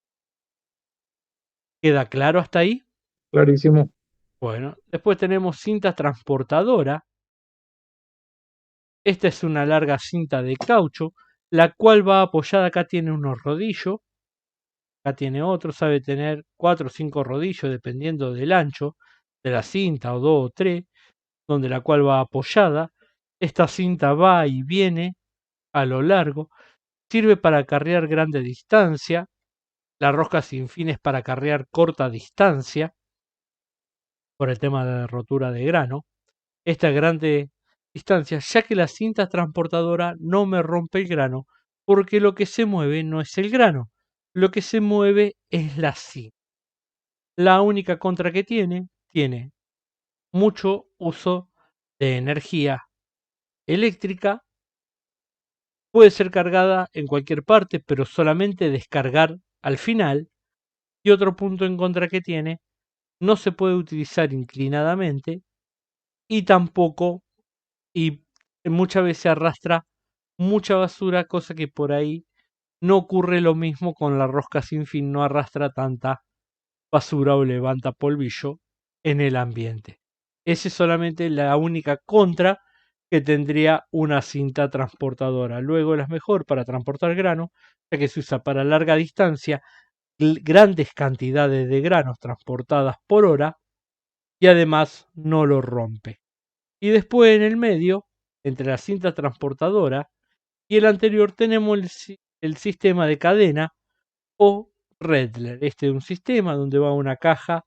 ¿Queda claro hasta ahí? Clarísimo. Bueno, después tenemos cinta transportadora. Esta es una larga cinta de caucho, la cual va apoyada, acá tiene unos rodillos, acá tiene otro, sabe tener 4 o 5 rodillos dependiendo del ancho de la cinta, o 2 o 3, donde la cual va apoyada. Esta cinta va y viene a lo largo, sirve para acarrear grande distancia, la rosca sin fin es para acarrear corta distancia, por el tema de rotura de grano. Esta grande distancia, ya que la cinta transportadora no me rompe el grano, porque lo que se mueve no es el grano, lo que se mueve es la cinta. La única contra que tiene mucho uso de energía eléctrica, puede ser cargada en cualquier parte, pero solamente descargar al final. Y otro punto en contra que tiene, no se puede utilizar inclinadamente y tampoco, y muchas veces arrastra mucha basura, cosa que por ahí no ocurre lo mismo con la rosca sin fin, no arrastra tanta basura o levanta polvillo en el ambiente. Esa es solamente la única contra que tendría una cinta transportadora. Luego es mejor para transportar grano, ya que se usa para larga distancia, grandes cantidades de granos transportadas por hora y además no lo rompe. Y después en el medio, entre la cinta transportadora y el anterior, tenemos el sistema de cadena o Redler. Este es un sistema donde va una caja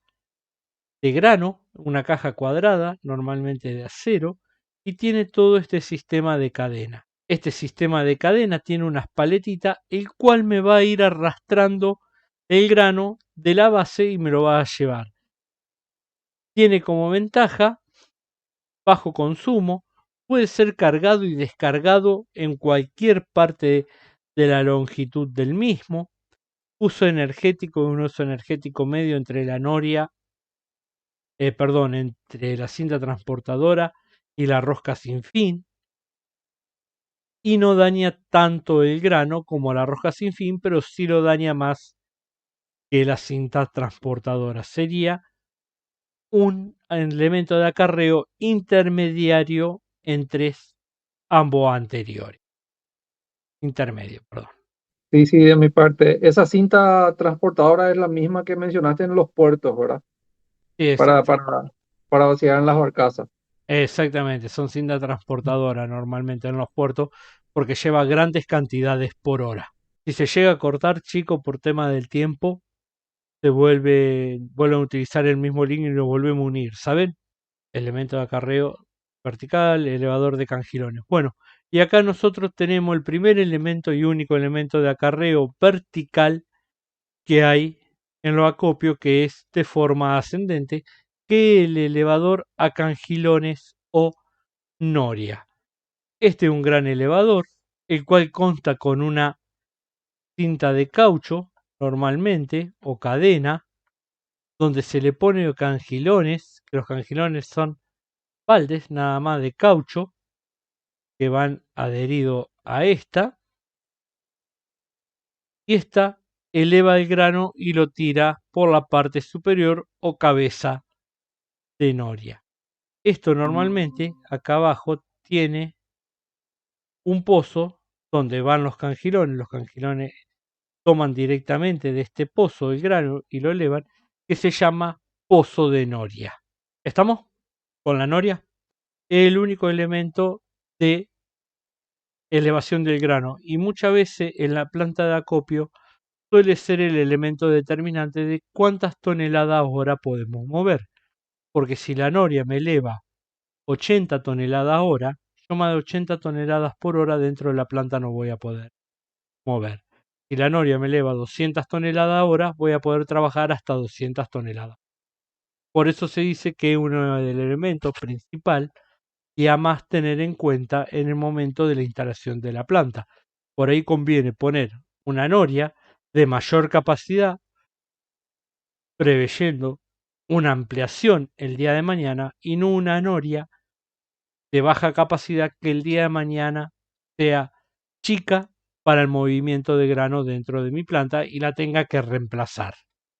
de grano, una caja cuadrada, normalmente de acero, y tiene todo este sistema de cadena. Este sistema de cadena tiene unas paletitas, el cual me va a ir arrastrando el grano de la base y me lo va a llevar. Tiene como ventaja bajo consumo, puede ser cargado y descargado en cualquier parte de la longitud del mismo. Uso energético, un uso energético medio entre la noria, entre la cinta transportadora y la rosca sin fin. Y no daña tanto el grano como la rosca sin fin, pero sí lo daña más que la cinta transportadora. Sería un elemento de acarreo intermediario entre ambos anteriores. Intermedio, perdón. Sí, sí, de mi parte. Esa cinta transportadora es la misma que mencionaste en los puertos, ¿verdad? Sí, Para, para, para vaciar en las barcazas. exactamente, son cinta transportadora normalmente en los puertos porque lleva grandes cantidades por hora. Si se llega a cortar, chico, por tema del tiempo, vuelven a utilizar el mismo link y lo volvemos a unir, ¿saben? Elemento de acarreo vertical, elevador de cangilones. Bueno, y acá nosotros tenemos el primer elemento y único elemento de acarreo vertical que hay en lo acopio, que es de forma ascendente, que el elevador a cangilones o noria. Este es un gran elevador, el cual consta con una cinta de caucho, normalmente, o cadena, donde se le pone cangilones, que los cangilones son baldes nada más de caucho, que van adheridos a esta, y esta eleva el grano y lo tira por la parte superior o cabeza de noria. Esto normalmente acá abajo tiene un pozo donde van los cangilones toman directamente de este pozo el grano y lo elevan, que se llama pozo de noria. ¿Estamos con la noria? Es el único elemento de elevación del grano y muchas veces en la planta de acopio suele ser el elemento determinante de cuántas toneladas hora podemos mover. Porque si la noria me eleva 80 toneladas hora, yo más de 80 toneladas por hora dentro de la planta no voy a poder mover. Si la noria me eleva 200 toneladas hora, voy a poder trabajar hasta 200 toneladas. Por eso se dice que es uno del elemento principal y a más tener en cuenta en el momento de la instalación de la planta. Por ahí conviene poner una noria de mayor capacidad, preveyendo una ampliación el día de mañana y no una noria de baja capacidad que el día de mañana sea chica para el movimiento de grano dentro de mi planta y la tenga que reemplazar.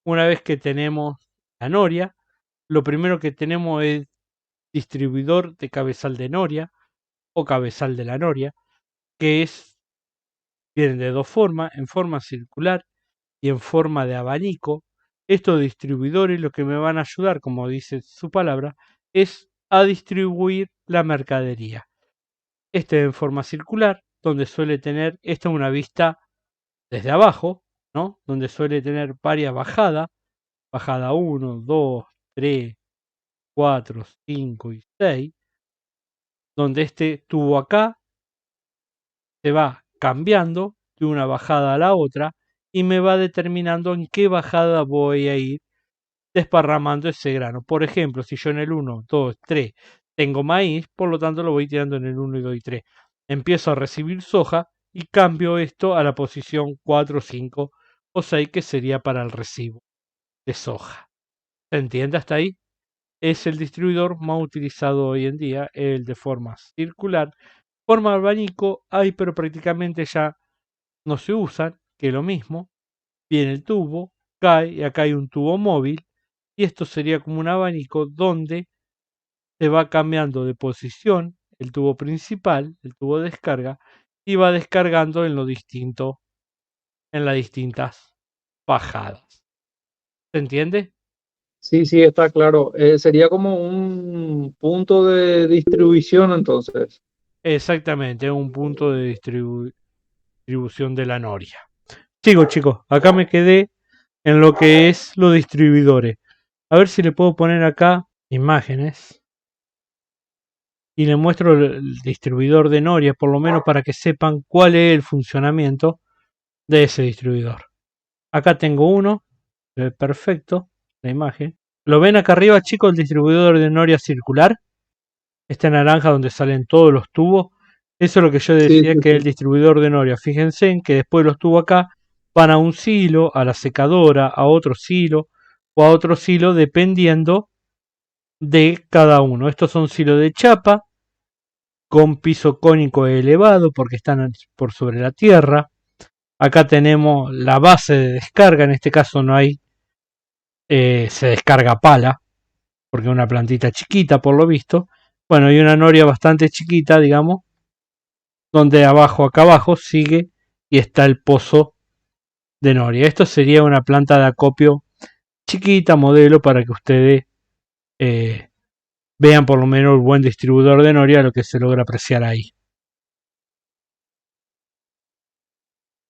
Una vez que tenemos la noria, lo primero que tenemos es distribuidor de cabezal de noria o cabezal de la noria, que vienen de dos formas, en forma circular y en forma de abanico. Estos distribuidores lo que me van a ayudar, como dice su palabra, es a distribuir la mercadería. Este en forma circular, donde suele tener, esta es una vista desde abajo, ¿no? Donde suele tener varias bajadas, bajada 1, 2, 3, 4, 5 y 6, donde este tubo acá se va cambiando de una bajada a la otra y me va determinando en qué bajada voy a ir desparramando ese grano. Por ejemplo, si yo en el 1, 2, 3 tengo maíz, por lo tanto lo voy tirando en el 1 y 2 y 3. Empiezo a recibir soja y cambio esto a la posición 4, 5 o 6 que sería para el recibo de soja. ¿Se entiende hasta ahí? Es el distribuidor más utilizado hoy en día, el de forma circular. Forma abanico hay, pero prácticamente ya no se usan, que es lo mismo. Viene el tubo, cae y acá hay un tubo móvil y esto sería como un abanico donde se va cambiando de posición el tubo principal, el tubo de descarga, y va descargando en lo distinto, en las distintas bajadas. ¿Se entiende? Sí, sí, está claro. Sería como un punto de distribución entonces. Exactamente, un punto de distribución de la noria. Sigo, chicos, acá me quedé en lo que es los distribuidores. A ver si le puedo poner acá imágenes. y les muestro el distribuidor de Noria, por lo menos para que sepan cuál es el funcionamiento de ese distribuidor. Acá tengo uno, perfecto, la imagen. ¿Lo ven acá arriba, chicos, el distribuidor de Noria circular? Este naranja donde salen todos los tubos. Eso es lo que yo Sí, decía sí, que es el sí. distribuidor de Noria. Fíjense en que después los tubos acá van a un silo, a la secadora, a otro silo o a otro silo, dependiendo de cada uno. Estos son silos de chapa con piso cónico elevado porque están por sobre la tierra. Acá tenemos la base de descarga, en este caso no hay, se descarga pala, porque es una plantita chiquita por lo visto. Bueno, hay una noria bastante chiquita, digamos, donde abajo, acá abajo, sigue y está el pozo de noria. Esto sería una planta de acopio chiquita, modelo, para que ustedes eh, vean por lo menos el buen distribuidor de noria, lo que se logra apreciar ahí.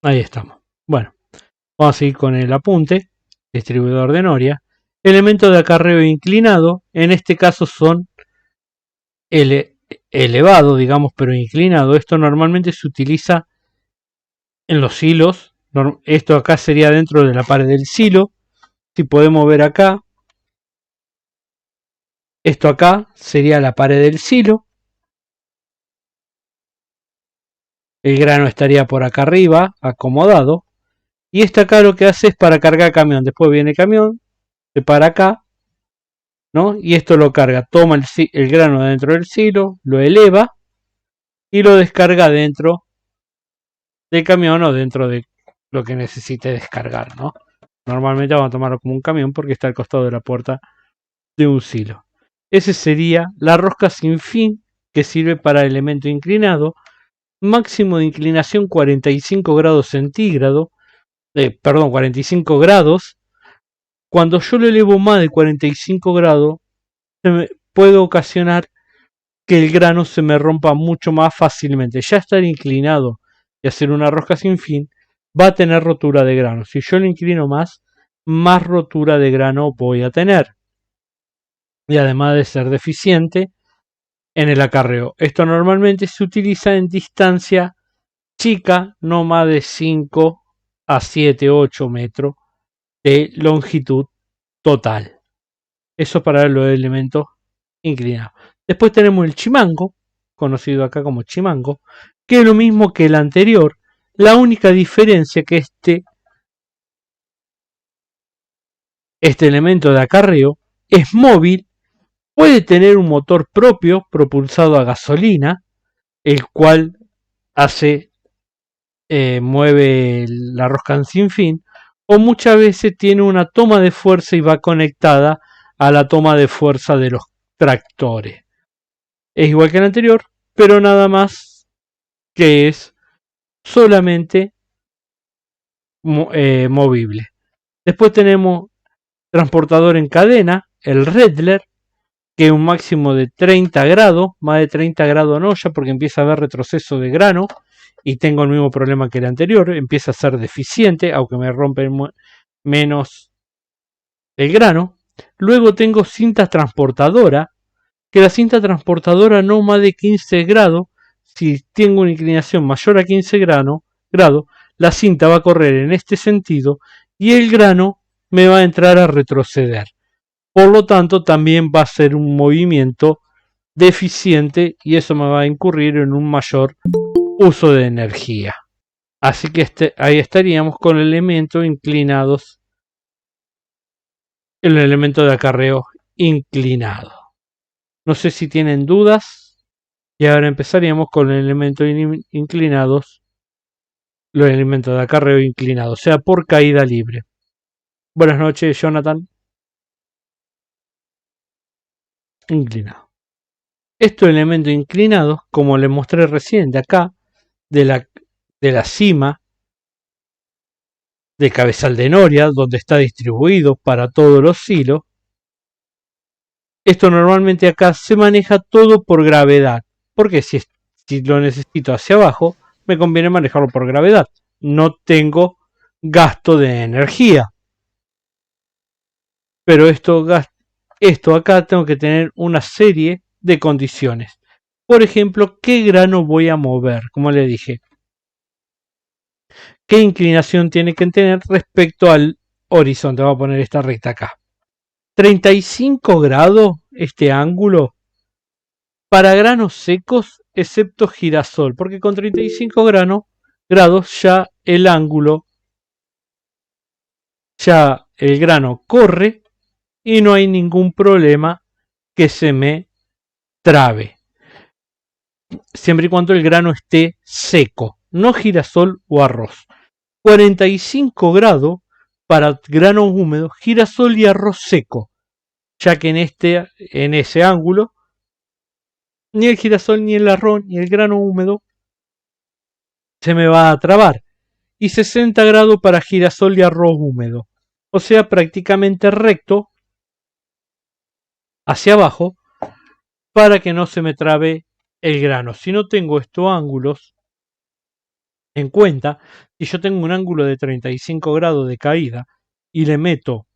Ahí estamos. Bueno, vamos a seguir con el apunte. Distribuidor de noria. Elementos de acarreo inclinado, en este caso son elevado, digamos, pero inclinado. Esto normalmente se utiliza en los silos. Esto acá sería dentro de la pared del silo. Si podemos ver acá, esto acá sería la pared del silo. El grano estaría por acá arriba, acomodado. Y este acá lo que hace es para cargar camión. Después viene el camión, se para acá, ¿no? Y esto lo carga. Toma el grano dentro del silo, lo eleva y lo descarga dentro del camión o dentro de lo que necesite descargar, ¿no? Normalmente vamos a tomarlo como un camión porque está al costado de la puerta de un silo. Ese sería la rosca sin fin, que sirve para elemento inclinado, máximo de inclinación 45 grados centígrados, perdón, 45 grados. Cuando yo lo elevo más de 45 grados, puede ocasionar que el grano se me rompa mucho más fácilmente. Ya estar inclinado y hacer una rosca sin fin va a tener rotura de grano. Si yo lo inclino más, más rotura de grano voy a tener. Y además de ser deficiente en el acarreo. Esto normalmente se utiliza en distancia chica, no más de 5 a 7, 8 metros de longitud total. Eso para los elementos inclinados. Después tenemos el chimango, conocido acá como chimango, que es lo mismo que el anterior. La única diferencia que este elemento de acarreo es móvil, puede tener un motor propio propulsado a gasolina, el cual mueve la rosca sin fin, o muchas veces tiene una toma de fuerza y va conectada a la toma de fuerza de los tractores. Es igual que el anterior, pero nada más que es solamente movible. Después tenemos transportador en cadena, el Redler, que es un máximo de 30 grados, más de 30 grados no, ya porque empieza a haber retroceso de grano y tengo el mismo problema que el anterior, empieza a ser deficiente, aunque me rompe menos el grano. Luego tengo cinta transportadora, que la cinta transportadora no más de 15 grados, si tengo una inclinación mayor a 15 grados, la cinta va a correr en este sentido y el grano me va a entrar a retroceder. Por lo tanto, también va a ser un movimiento deficiente y eso me va a incurrir en un mayor uso de energía. Así que ahí estaríamos con elementos inclinados, el elemento de acarreo inclinado. No sé si tienen dudas y ahora empezaríamos con el elemento inclinados, los elementos de acarreo inclinados, o sea, por caída libre. Buenas noches, Jonathan. Inclinado. Estos elementos inclinados, como les mostré recién de acá, de la cima de cabezal de noria, donde está distribuido para todos los silos, esto normalmente acá se maneja todo por gravedad, porque si lo necesito hacia abajo, me conviene manejarlo por gravedad. No tengo gasto de energía. Pero esto acá tengo que tener una serie de condiciones. Por ejemplo, ¿qué grano voy a mover? Como le dije, ¿qué inclinación tiene que tener respecto al horizonte? Voy a poner esta recta acá. 35 grados este ángulo para granos secos, excepto girasol, porque con 35 grados ya el ángulo, ya el grano corre y no hay ningún problema que se me trabe, siempre y cuando el grano esté seco, no girasol o arroz. 45 grados para grano húmedo, girasol y arroz seco, ya que en ese ángulo ni el girasol ni el arroz ni el grano húmedo se me va a trabar. Y 60 grados para girasol y arroz húmedo, o sea, prácticamente recto hacia abajo para que no se me trabe el grano. Si no tengo estos ángulos en cuenta, si yo tengo un ángulo de 35 grados de caída y le meto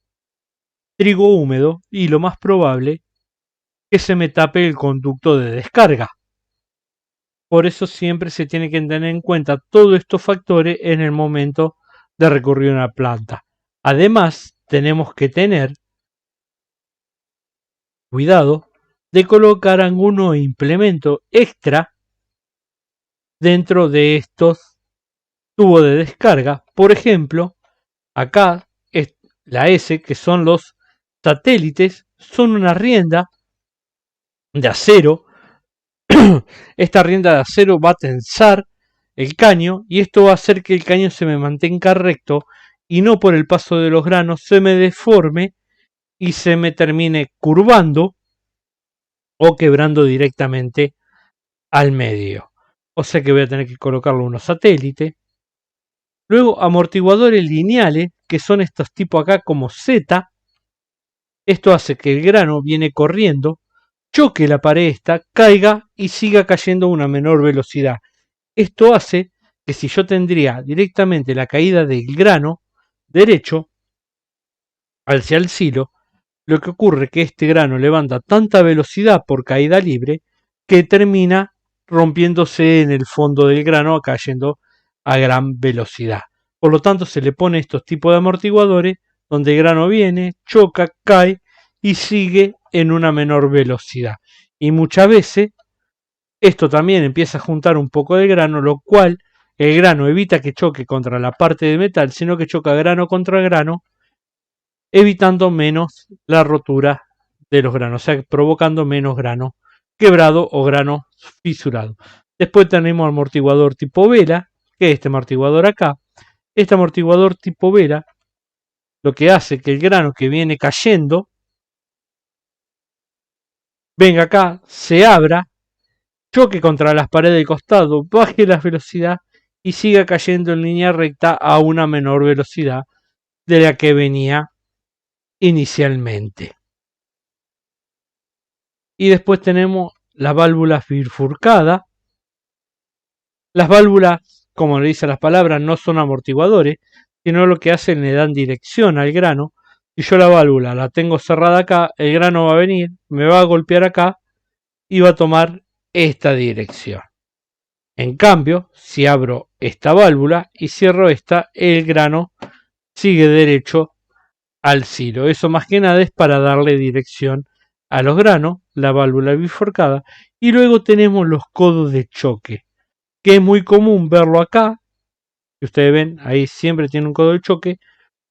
trigo húmedo, y lo más probable que se me tape el conducto de descarga. Por eso siempre se tiene que tener en cuenta todos estos factores en el momento de recurrir a una planta. Además, tenemos que tener cuidado de colocar algunos implementos extra dentro de estos tubos de descarga. Por ejemplo, acá es la S, que son los satélites, son una rienda de acero. Esta rienda de acero va a tensar el caño y esto va a hacer que el caño se me mantenga recto y no por el paso de los granos se me deforme y se me termine curvando o quebrando directamente al medio. O sea que voy a tener que colocarle unos satélites. Luego amortiguadores lineales, que son estos tipos acá como Z. Esto hace que el grano viene corriendo, choque la pared esta, caiga y siga cayendo a una menor velocidad. Esto hace que si yo tendría directamente la caída del grano derecho hacia el silo, lo que ocurre es que este grano levanta tanta velocidad por caída libre que termina rompiéndose en el fondo del grano, cayendo a gran velocidad. Por lo tanto, se le pone estos tipos de amortiguadores donde el grano viene, choca, cae y sigue en una menor velocidad. Y muchas veces esto también empieza a juntar un poco de grano, lo cual el grano evita que choque contra la parte de metal, sino que choca grano contra grano, evitando menos la rotura de los granos, o sea, provocando menos grano quebrado o grano fisurado. Después tenemos amortiguador tipo vela, que es este amortiguador acá. Este amortiguador tipo vela lo que hace que el grano que viene cayendo venga acá, se abra, choque contra las paredes del costado, baje la velocidad y siga cayendo en línea recta a una menor velocidad de la que venía inicialmente. Y después tenemos las válvulas bifurcadas. Las válvulas, como le dicen las palabras, no son amortiguadores, sino lo que hacen le dan dirección al grano. Si yo la válvula la tengo cerrada acá, el grano va a venir, me va a golpear acá y va a tomar esta dirección. En cambio, si abro esta válvula y cierro esta, el grano sigue derecho al silo. Eso más que nada es para darle dirección a los granos, la válvula bifurcada. Y luego tenemos los codos de choque, que es muy común verlo acá, que ustedes ven, ahí siempre tiene un codo de choque,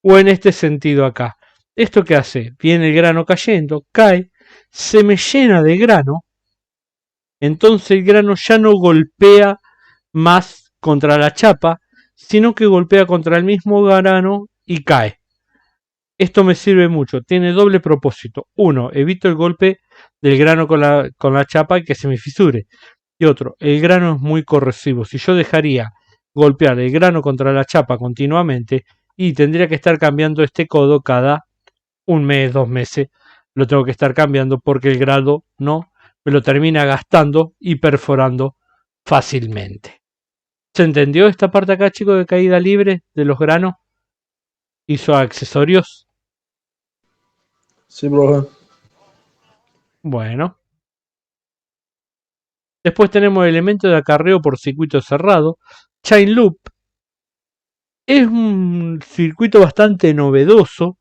o en este sentido acá. ¿Esto qué hace? Viene el grano cayendo, cae, se me llena de grano, entonces el grano ya no golpea más contra la chapa, sino que golpea contra el mismo grano y cae. Esto me sirve mucho, tiene doble propósito. Uno, evito el golpe del grano con la chapa y que se me fisure. Y otro, el grano es muy corrosivo. Si yo dejaría golpear el grano contra la chapa continuamente, y tendría que estar cambiando este codo cada un mes, 2 meses, lo tengo que estar cambiando porque el grano no me lo termina gastando y perforando fácilmente. ¿Se entendió esta parte acá, chicos, de caída libre de los granos y sus accesorios? Sí, profe. Bueno, Después tenemos el elemento de acarreo por circuito cerrado. Chain Loop es un circuito bastante novedoso.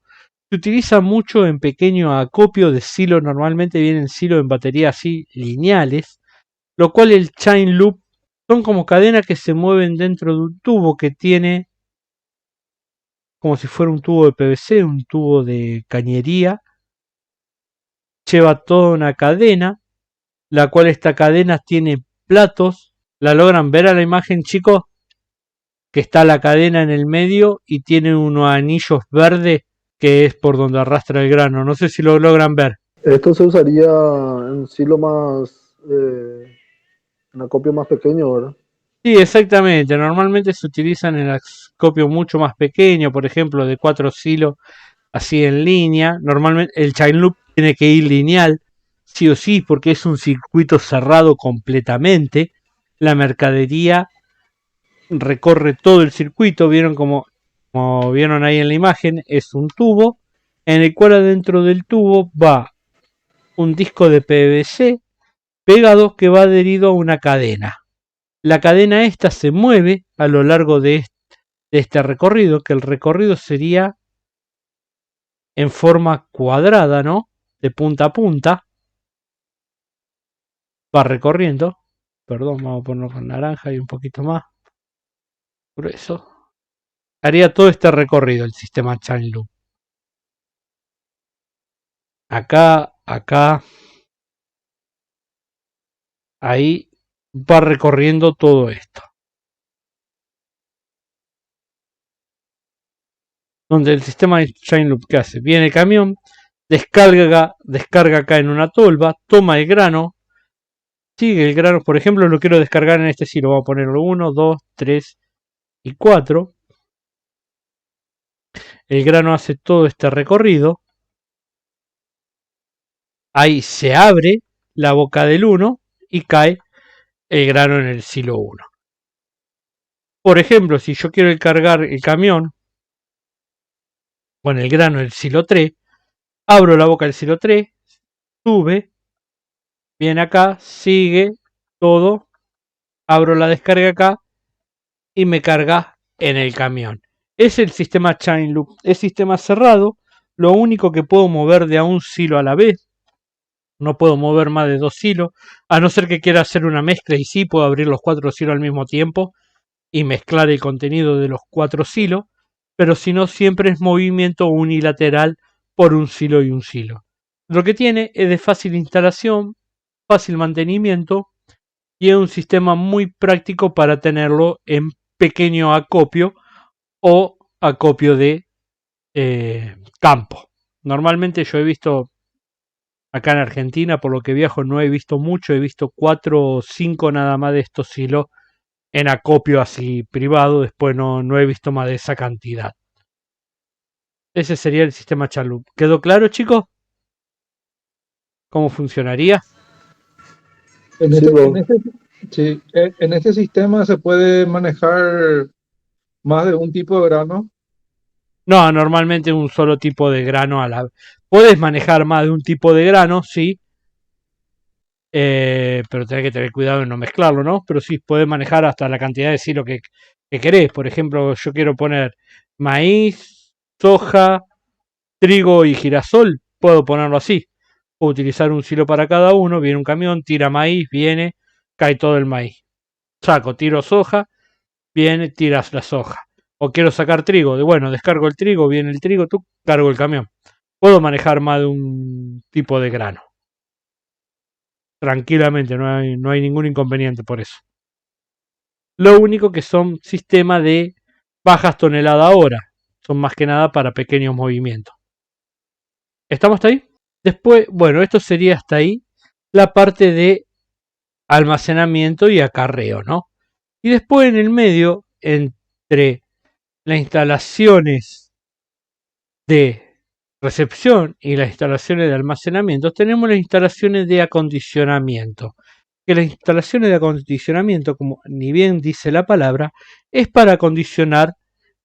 Se utiliza mucho en pequeño acopio de silos. Normalmente vienen silos en batería así lineales. Lo cual el Chain Loop son como cadenas que se mueven dentro de un tubo que tiene como si fuera un tubo de PVC, un tubo de cañería. Lleva toda una cadena, la cual esta cadena tiene platos. ¿La logran ver a la imagen, chicos? Que está la cadena en el medio y tiene unos anillos verdes que es por donde arrastra el grano. No sé si lo logran ver. Esto se usaría en silo más, en acopio más pequeño, ¿verdad? Sí, exactamente. Normalmente se utilizan en acopio mucho más pequeño, por ejemplo, de 4 silos, así en línea. Normalmente el chain loop tiene que ir lineal, sí o sí, porque es un circuito cerrado completamente. La mercadería recorre todo el circuito. Vieron como vieron ahí en la imagen, es un tubo en el cual adentro del tubo va un disco de PVC pegado que va adherido a una cadena. La cadena esta se mueve a lo largo de este recorrido, que el recorrido sería en forma cuadrada, ¿no? De punta a punta. Va recorriendo. Perdón, vamos a ponerlo con naranja y un poquito más grueso. Haría todo este recorrido el sistema chain loop. Acá, ahí va recorriendo todo esto. Donde el sistema de chain loop, ¿qué hace? Viene el camión, descarga acá en una tolva, toma el grano, sigue el grano, por ejemplo, lo quiero descargar en este silo, vamos a ponerlo 1, 2, 3 y 4. El grano hace todo este recorrido. Ahí se abre la boca del 1 y cae el grano en el silo 1. Por ejemplo, si yo quiero cargar el camión con el grano del silo 3, abro la boca del silo 3, sube, viene acá, sigue todo, abro la descarga acá y me carga en el camión. Es el sistema chain loop, es sistema cerrado. Lo único que puedo mover de a un silo a la vez. No puedo mover más de 2 silos, a no ser que quiera hacer una mezcla y sí puedo abrir los 4 silos al mismo tiempo y mezclar el contenido de los 4 silos, pero si no siempre es movimiento unilateral por un silo y un silo. Lo que tiene es de fácil instalación, fácil mantenimiento y es un sistema muy práctico para tenerlo en pequeño acopio o acopio de campo. Normalmente yo he visto acá en Argentina, por lo que viajo, no he visto mucho, he visto 4 o 5 nada más de estos silos en acopio así privado, después no he visto más de esa cantidad. Ese sería el sistema Chalup. ¿Quedó claro, chicos? ¿Cómo funcionaría? En Sí, este, en bro. este, sí, en este sistema se puede manejar más de un tipo de grano. No, normalmente un solo tipo de grano a la vez. Puedes manejar más de un tipo de grano, sí, pero tenés que tener cuidado en no mezclarlo, ¿no? Pero sí, puedes manejar hasta la cantidad de silo que querés. Por ejemplo, yo quiero poner maíz, soja, trigo y girasol, puedo ponerlo así. Puedo utilizar un silo para cada uno, viene un camión, tira maíz, viene, cae todo el maíz. Saco, tiro soja, viene, tiras la soja. O quiero sacar trigo, bueno, descargo el trigo, viene el trigo, tú cargo el camión. Puedo manejar más de un tipo de grano. Tranquilamente, no hay ningún inconveniente por eso. Lo único que son sistemas de bajas toneladas hora. Son más que nada para pequeños movimientos. ¿Estamos hasta ahí? Después, bueno, esto sería hasta ahí la parte de almacenamiento y acarreo, ¿no? Y después en el medio, entre las instalaciones de recepción y las instalaciones de almacenamiento, tenemos las instalaciones de acondicionamiento. Que las instalaciones de acondicionamiento, como ni bien dice la palabra, es para acondicionar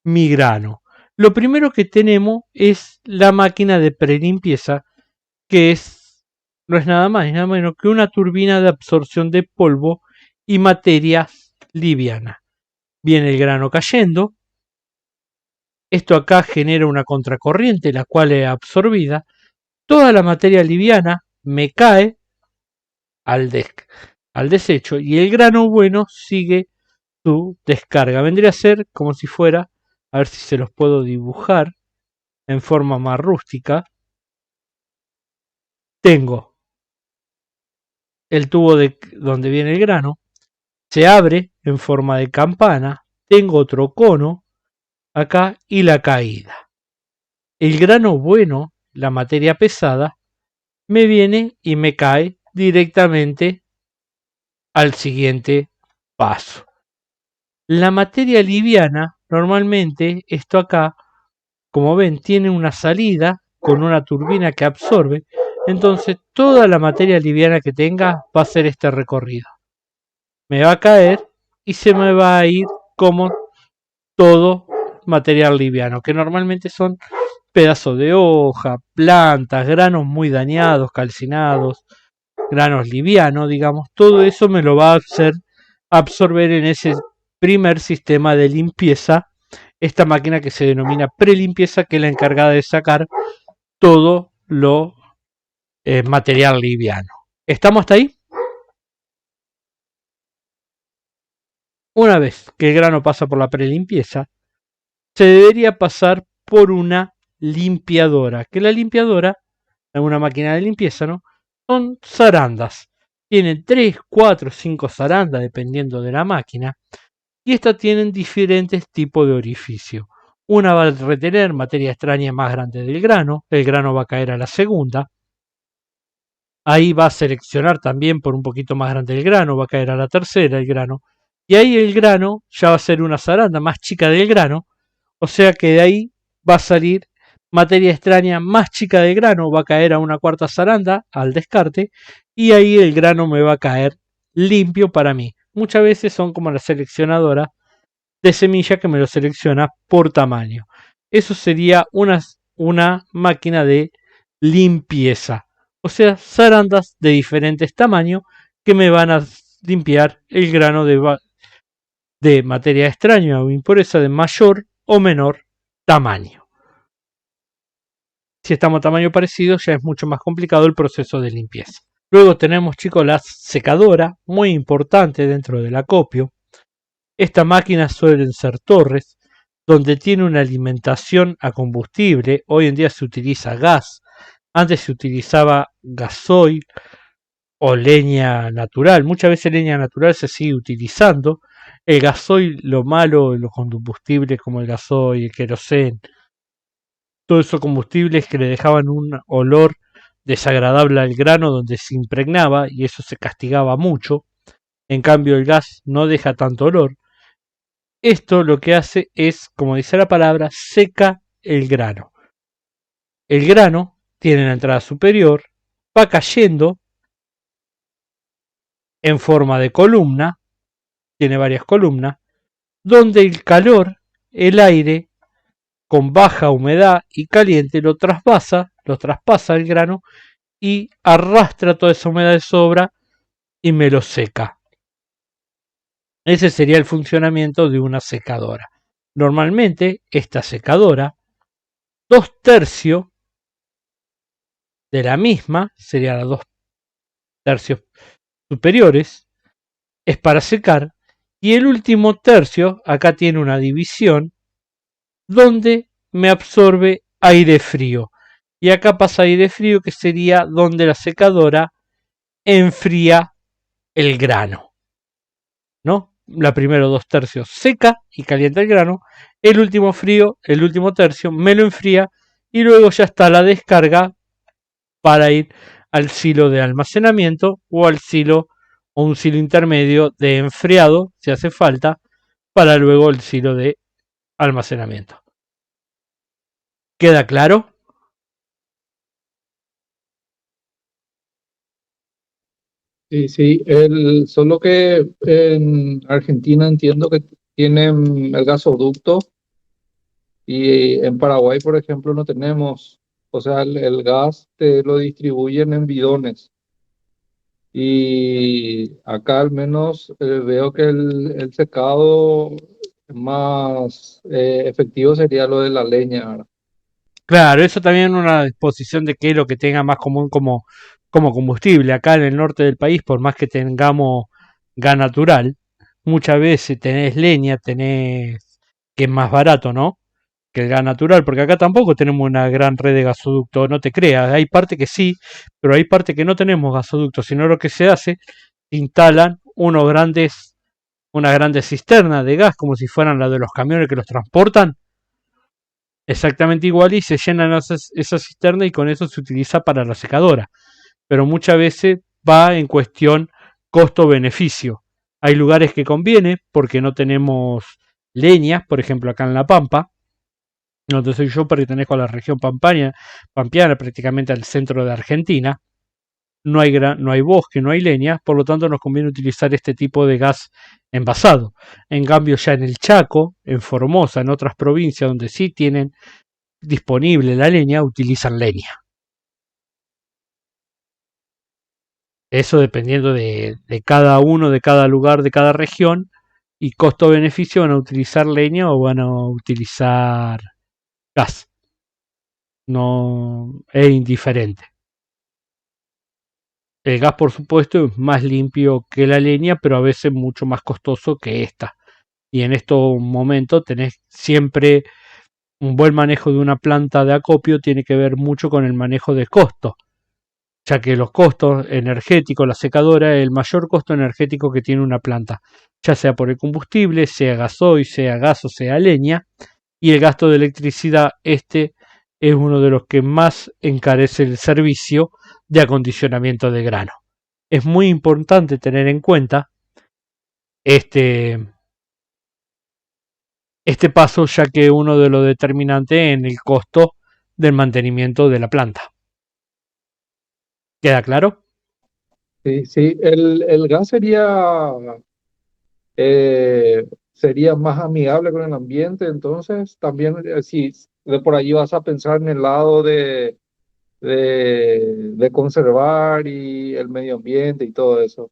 mi grano. Lo primero que tenemos es la máquina de prelimpieza, que es no es nada más ni nada menos que una turbina de absorción de polvo y materia liviana. Viene el grano cayendo, esto acá genera una contracorriente, la cual es absorbida, toda la materia liviana me cae al desecho y el grano bueno sigue su descarga. Vendría a ser como si fuera, a ver si se los puedo dibujar en forma más rústica. Tengo el tubo de donde viene el grano, se abre en forma de campana, tengo otro cono acá y la caída. El grano bueno, la materia pesada, me viene y me cae directamente al siguiente paso. La materia liviana, normalmente, esto acá, como ven, tiene una salida con una turbina que absorbe, entonces toda la materia liviana que tenga va a hacer este recorrido. Me va a caer y se me va a ir como todo material liviano, que normalmente son pedazos de hoja, plantas, granos muy dañados, calcinados, granos livianos, digamos, todo eso me lo va a hacer absorber en ese primer sistema de limpieza, esta máquina que se denomina prelimpieza, que es la encargada de sacar todo lo material liviano. ¿Estamos hasta ahí? Una vez que el grano pasa por la prelimpieza, se debería pasar por una limpiadora, que la limpiadora, en una máquina de limpieza, ¿no? Son zarandas. Tienen 3, 4, 5 zarandas, dependiendo de la máquina, y estas tienen diferentes tipos de orificio. Una va a retener materia extraña más grande del grano, el grano va a caer a la segunda, ahí va a seleccionar también por un poquito más grande el grano, va a caer a la tercera el grano, y ahí el grano ya va a ser una zaranda más chica del grano, o sea que de ahí va a salir materia extraña más chica del grano, va a caer a una cuarta zaranda al descarte, y ahí el grano me va a caer limpio para mí. Muchas veces son como la seleccionadora de semilla que me lo selecciona por tamaño. Eso sería una máquina de limpieza, o sea, zarandas de diferentes tamaños que me van a limpiar el grano de materia extraña o impureza de mayor o menor tamaño. Si estamos a tamaño parecido, ya es mucho más complicado el proceso de limpieza. Luego tenemos, chicos, la secadora, muy importante dentro del acopio. Estas máquinas suelen ser torres, donde tiene una alimentación a combustible. Hoy en día se utiliza gas. Antes se utilizaba gasoil o leña natural. Muchas veces leña natural se sigue utilizando. El gasoil, lo malo, los combustibles como el gasoil, el queroseno, todos esos combustibles que le dejaban un olor desagradable al grano donde se impregnaba y eso se castigaba mucho. En cambio el gas no deja tanto olor. Esto lo que hace es, como dice la palabra, seca el grano. El grano tiene la entrada superior, va cayendo en forma de columna, tiene varias columnas, donde el calor, el aire, con baja humedad y caliente, lo traspasa el grano y arrastra toda esa humedad de sobra y me lo seca. Ese sería el funcionamiento de una secadora. Normalmente esta secadora, 2/3 de la misma, serían las 2/3 superiores, es para secar, y el último tercio, acá tiene una división, donde me absorbe aire frío. Y acá pasa aire frío, que sería donde la secadora enfría el grano, ¿no? La primera 2/3 seca y calienta el grano, el último frío, el último tercio me lo enfría y luego ya está la descarga para ir al silo de almacenamiento o al silo o un silo intermedio de enfriado si hace falta para luego el silo de almacenamiento. ¿Queda claro? Sí, sí, solo que en Argentina entiendo que tienen el gasoducto y en Paraguay, por ejemplo, no tenemos, o sea, el gas te lo distribuyen en bidones. Y acá al menos veo que el secado más efectivo sería lo de la leña, ¿verdad? Claro, eso también una disposición de qué es lo que tenga más común como combustible. Acá en el norte del país, por más que tengamos gas natural, muchas veces tenés leña, tenés que es más barato, ¿no? Que el gas natural, porque acá tampoco tenemos una gran red de gasoductos, no te creas, hay parte que sí, pero hay parte que no tenemos gasoductos, sino lo que se hace, instalan unas grandes cisternas de gas, como si fueran las de los camiones que los transportan, exactamente igual, y se llenan esa cisterna y con eso se utiliza para la secadora. Pero muchas veces va en cuestión costo-beneficio. Hay lugares que conviene porque no tenemos leñas, por ejemplo acá en La Pampa, donde soy yo pertenezco a la región pampeana, prácticamente al centro de Argentina. No hay bosque, no hay leña, por lo tanto nos conviene utilizar este tipo de gas envasado. En cambio, ya en el Chaco, en Formosa, en otras provincias donde sí tienen disponible la leña, utilizan leña. Eso dependiendo de cada uno, de cada lugar, de cada región, y costo-beneficio, van a utilizar leña o van a utilizar gas. No es indiferente. El gas, por supuesto, es más limpio que la leña, pero a veces mucho más costoso que esta. Y en estos momentos tenés siempre un buen manejo de una planta de acopio, tiene que ver mucho con el manejo de costos, ya que los costos energéticos, la secadora es el mayor costo energético que tiene una planta, ya sea por el combustible, sea gasoil, sea gas o sea leña, y el gasto de electricidad es uno de los que más encarece el servicio de acondicionamiento de grano. Es muy importante tener en cuenta este, este paso, ya que es uno de los determinantes en el costo del mantenimiento de la planta. ¿Queda claro? Sí, sí, el gas sería más amigable con el ambiente, entonces también si de por allí vas a pensar en el lado de conservar y el medio ambiente y todo eso.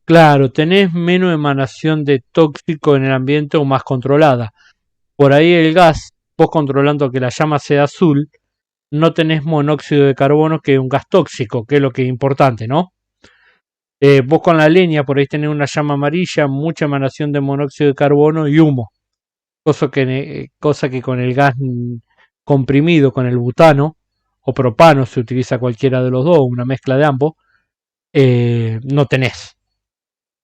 Claro, tenés menos emanación de tóxico en el ambiente o más controlada. Por ahí el gas, vos controlando que la llama sea azul, no tenés monóxido de carbono, que es un gas tóxico, que es lo que es importante, ¿no? Vos con la leña por ahí tenés una llama amarilla, mucha emanación de monóxido de carbono y humo, cosa que con el gas comprimido, con el butano o propano, se utiliza cualquiera de los dos, una mezcla de ambos, no tenés.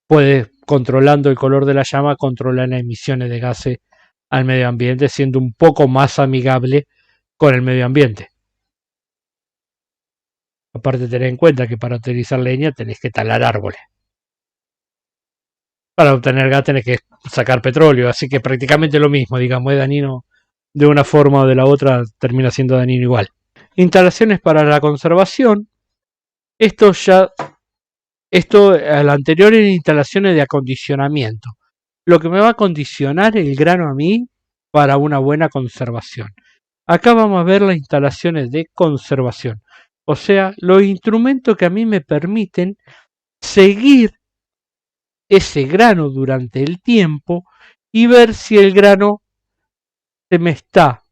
Puedes, controlando el color de la llama, controlar las emisiones de gases al medio ambiente, siendo un poco más amigable con el medio ambiente. Aparte, tener en cuenta que para utilizar leña tenés que talar árboles. Para obtener gas tenés que sacar petróleo, así que prácticamente lo mismo, digamos, es dañino de una forma o de la otra, termina siendo dañino igual. Instalaciones para la conservación. Esto al anterior eran instalaciones de acondicionamiento. Lo que me va a condicionar el grano a mí para una buena conservación. Acá vamos a ver las instalaciones de conservación. O sea, los instrumentos que a mí me permiten seguir ese grano durante el tiempo y ver si el grano se me está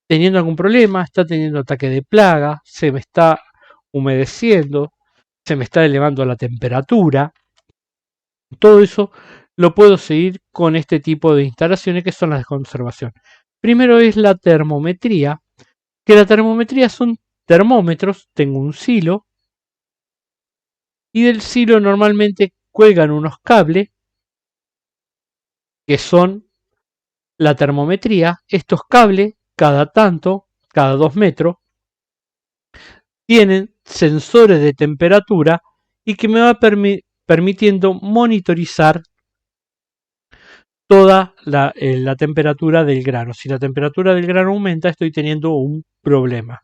teniendo algún problema, está teniendo ataque de plaga, se me está humedeciendo, se me está elevando la temperatura. Todo eso lo puedo seguir con este tipo de instalaciones que son las de conservación. Primero es la termometría, que la termometría son termómetros, tengo un silo, y del silo normalmente cuelgan unos cables que son la termometría. Estos cables, cada tanto, cada 2 metros, tienen sensores de temperatura y que me va permitiendo monitorizar toda la temperatura del grano. Si la temperatura del grano aumenta, estoy teniendo un problema.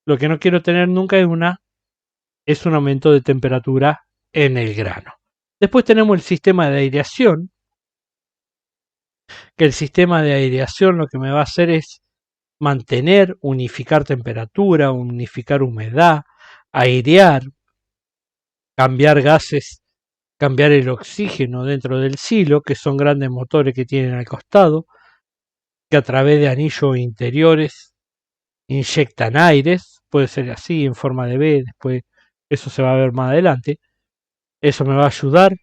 Lo que no quiero tener nunca es un aumento de temperatura en el grano. Después tenemos el sistema de aireación, que el sistema de aireación lo que me va a hacer es mantener, unificar temperatura, unificar humedad, airear. cambiar gases, cambiar el oxígeno dentro del silo, que son grandes motores que tienen al costado, que a través de anillos interiores inyectan aires, puede ser así en forma de B, después eso se va a ver más adelante. Eso me va a ayudar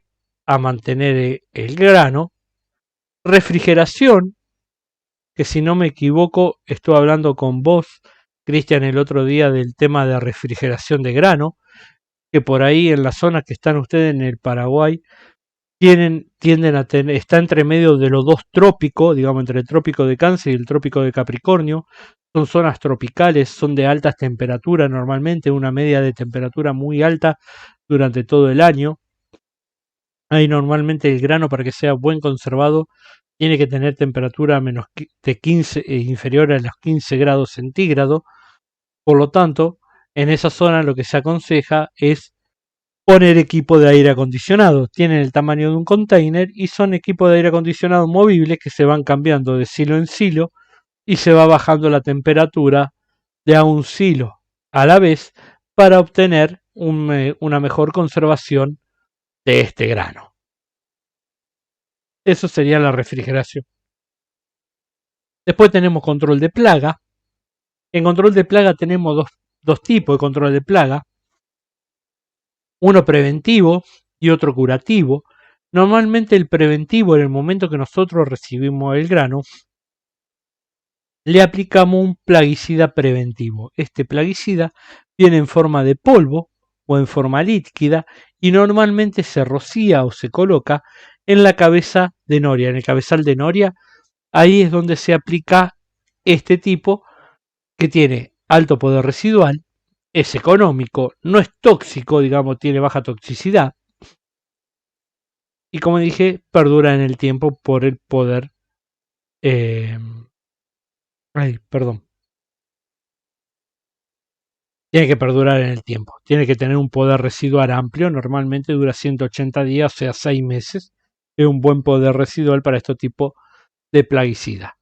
a mantener el grano. Refrigeración, que si no me equivoco, estuve hablando con vos, Cristian, el otro día del tema de refrigeración de grano, que por ahí en la zona que están ustedes en el Paraguay, tienden a tener, está entre medio de los dos trópicos, digamos entre el trópico de Cáncer y el trópico de Capricornio. Son zonas tropicales, son de altas temperaturas normalmente, una media de temperatura muy alta durante todo el año. Ahí normalmente el grano, para que sea buen conservado, tiene que tener temperatura menos de 15, inferior a los 15 grados centígrados. Por lo tanto, en esa zona lo que se aconseja es poner equipo de aire acondicionado. Tienen el tamaño de un container y son equipos de aire acondicionado movibles que se van cambiando de silo en silo y se va bajando la temperatura de a un silo a la vez para obtener una mejor conservación de este grano. Eso sería la refrigeración. Después tenemos control de plaga. En control de plaga tenemos dos tipos de control de plaga. Uno preventivo y otro curativo. Normalmente el preventivo, en el momento que nosotros recibimos el grano, le aplicamos un plaguicida preventivo. Este plaguicida viene en forma de polvo o en forma líquida y normalmente se rocía o se coloca en la cabeza de noria, en el cabezal de noria. Ahí es donde se aplica este tipo, que tiene alto poder residual, es económico, no es tóxico, digamos, tiene baja toxicidad y, como dije, perdura en el tiempo por el poder tiene que perdurar en el tiempo, tiene que tener un poder residual amplio, normalmente dura 180 días, o sea 6 meses, es un buen poder residual para este tipo de plaguicida.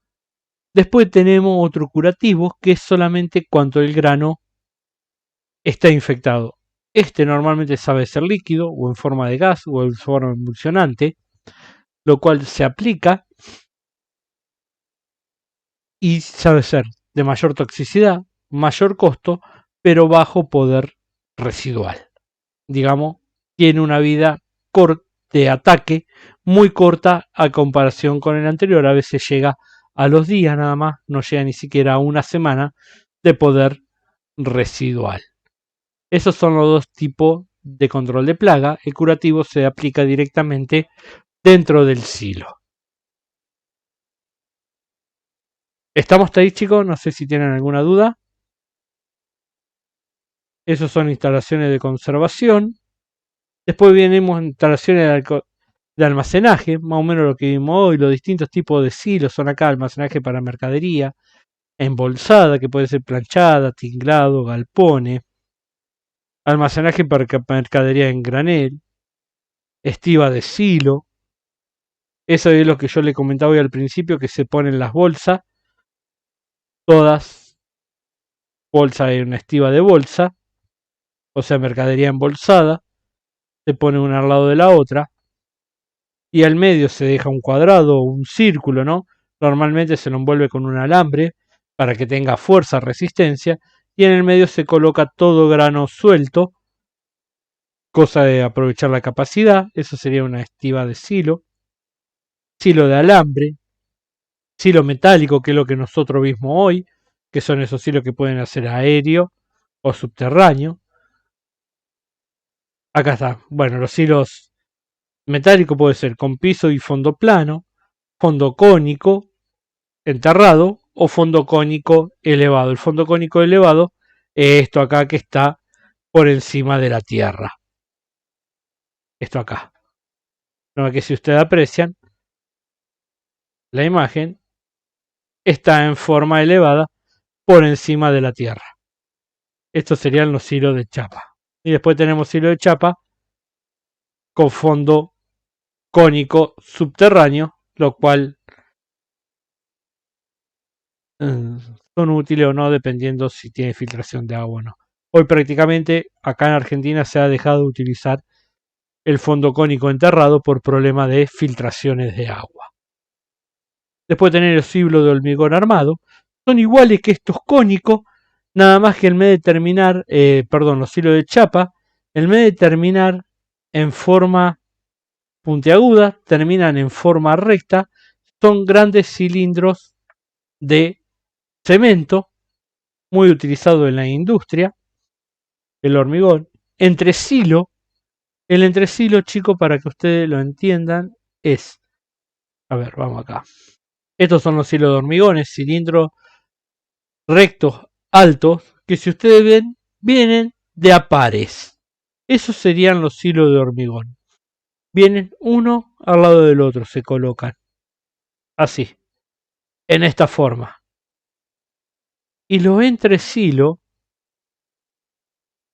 Después tenemos otro curativo, que es solamente cuando el grano está infectado. Este normalmente sabe ser líquido o en forma de gas o en forma emulsionante, lo cual se aplica y sabe ser de mayor toxicidad, mayor costo, pero bajo poder residual. Digamos, tiene una vida de ataque muy corta a comparación con el anterior. A veces llega a los días nada más, no llega ni siquiera a una semana de poder residual. Esos son los dos tipos de control de plaga. El curativo se aplica directamente dentro del silo. ¿Estamos hasta ahí, chicos? No sé si tienen alguna duda. Esos son instalaciones de conservación. Después venimos instalaciones de almacenaje, más o menos lo que vimos hoy. Los distintos tipos de silos son acá: almacenaje para mercadería, embolsada, que puede ser planchada, tinglado, galpones, almacenaje para mercadería en granel, estiva de silo. Eso es lo que yo le comentaba hoy al principio, que se ponen las bolsas, todas bolsas en una estiva de bolsa, o sea, mercadería embolsada, se pone una al lado de la otra, y al medio se deja un cuadrado o un círculo, ¿no? Normalmente se lo envuelve con un alambre para que tenga fuerza, resistencia, y en el medio se coloca todo grano suelto, cosa de aprovechar la capacidad. Eso sería una estiva de silo de alambre, silo metálico, que es lo que nosotros vimos hoy, que son esos silos que pueden hacer aéreo o subterráneo. Acá está. Bueno, los silos metálicos puede ser con piso y fondo plano, fondo cónico enterrado o fondo cónico elevado. El fondo cónico elevado es esto acá, que está por encima de la tierra. Esto acá. No, que si ustedes aprecian la imagen, está en forma elevada por encima de la tierra. Estos serían los silos de chapa. Y después tenemos silo de chapa con fondo cónico subterráneo, lo cual son útiles o no dependiendo si tiene filtración de agua o no. Hoy prácticamente acá en Argentina se ha dejado de utilizar el fondo cónico enterrado por problemas de filtraciones de agua. Después de tener el silo de hormigón armado, son iguales que estos cónicos, nada más que en vez de terminar, los hilos de chapa, en vez de terminar en forma puntiaguda, terminan en forma recta, son grandes cilindros de cemento, muy utilizado en la industria, el hormigón. Entresilo, el entresilo, chicos, para que ustedes lo entiendan, es, a ver, vamos acá. Estos son los hilos de hormigones, cilindros rectos, altos, que si ustedes ven, vienen de a pares. Esos serían los hilos de hormigón. Vienen uno al lado del otro, se colocan. Así, en esta forma. Y los entresilos,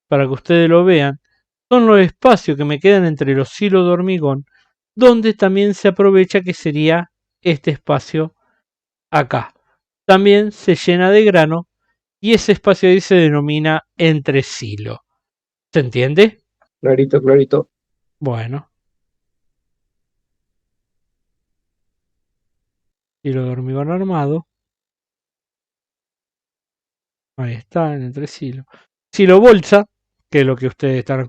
para que ustedes lo vean, son los espacios que me quedan entre los hilos de hormigón, donde también se aprovecha que sería este espacio acá. También se llena de grano y ese espacio ahí se denomina entresilo. ¿Se entiende? Clarito, clarito. Bueno. Hilo de hormigón armado. Ahí está, el entresilo. Silo bolsa, que es lo que ustedes están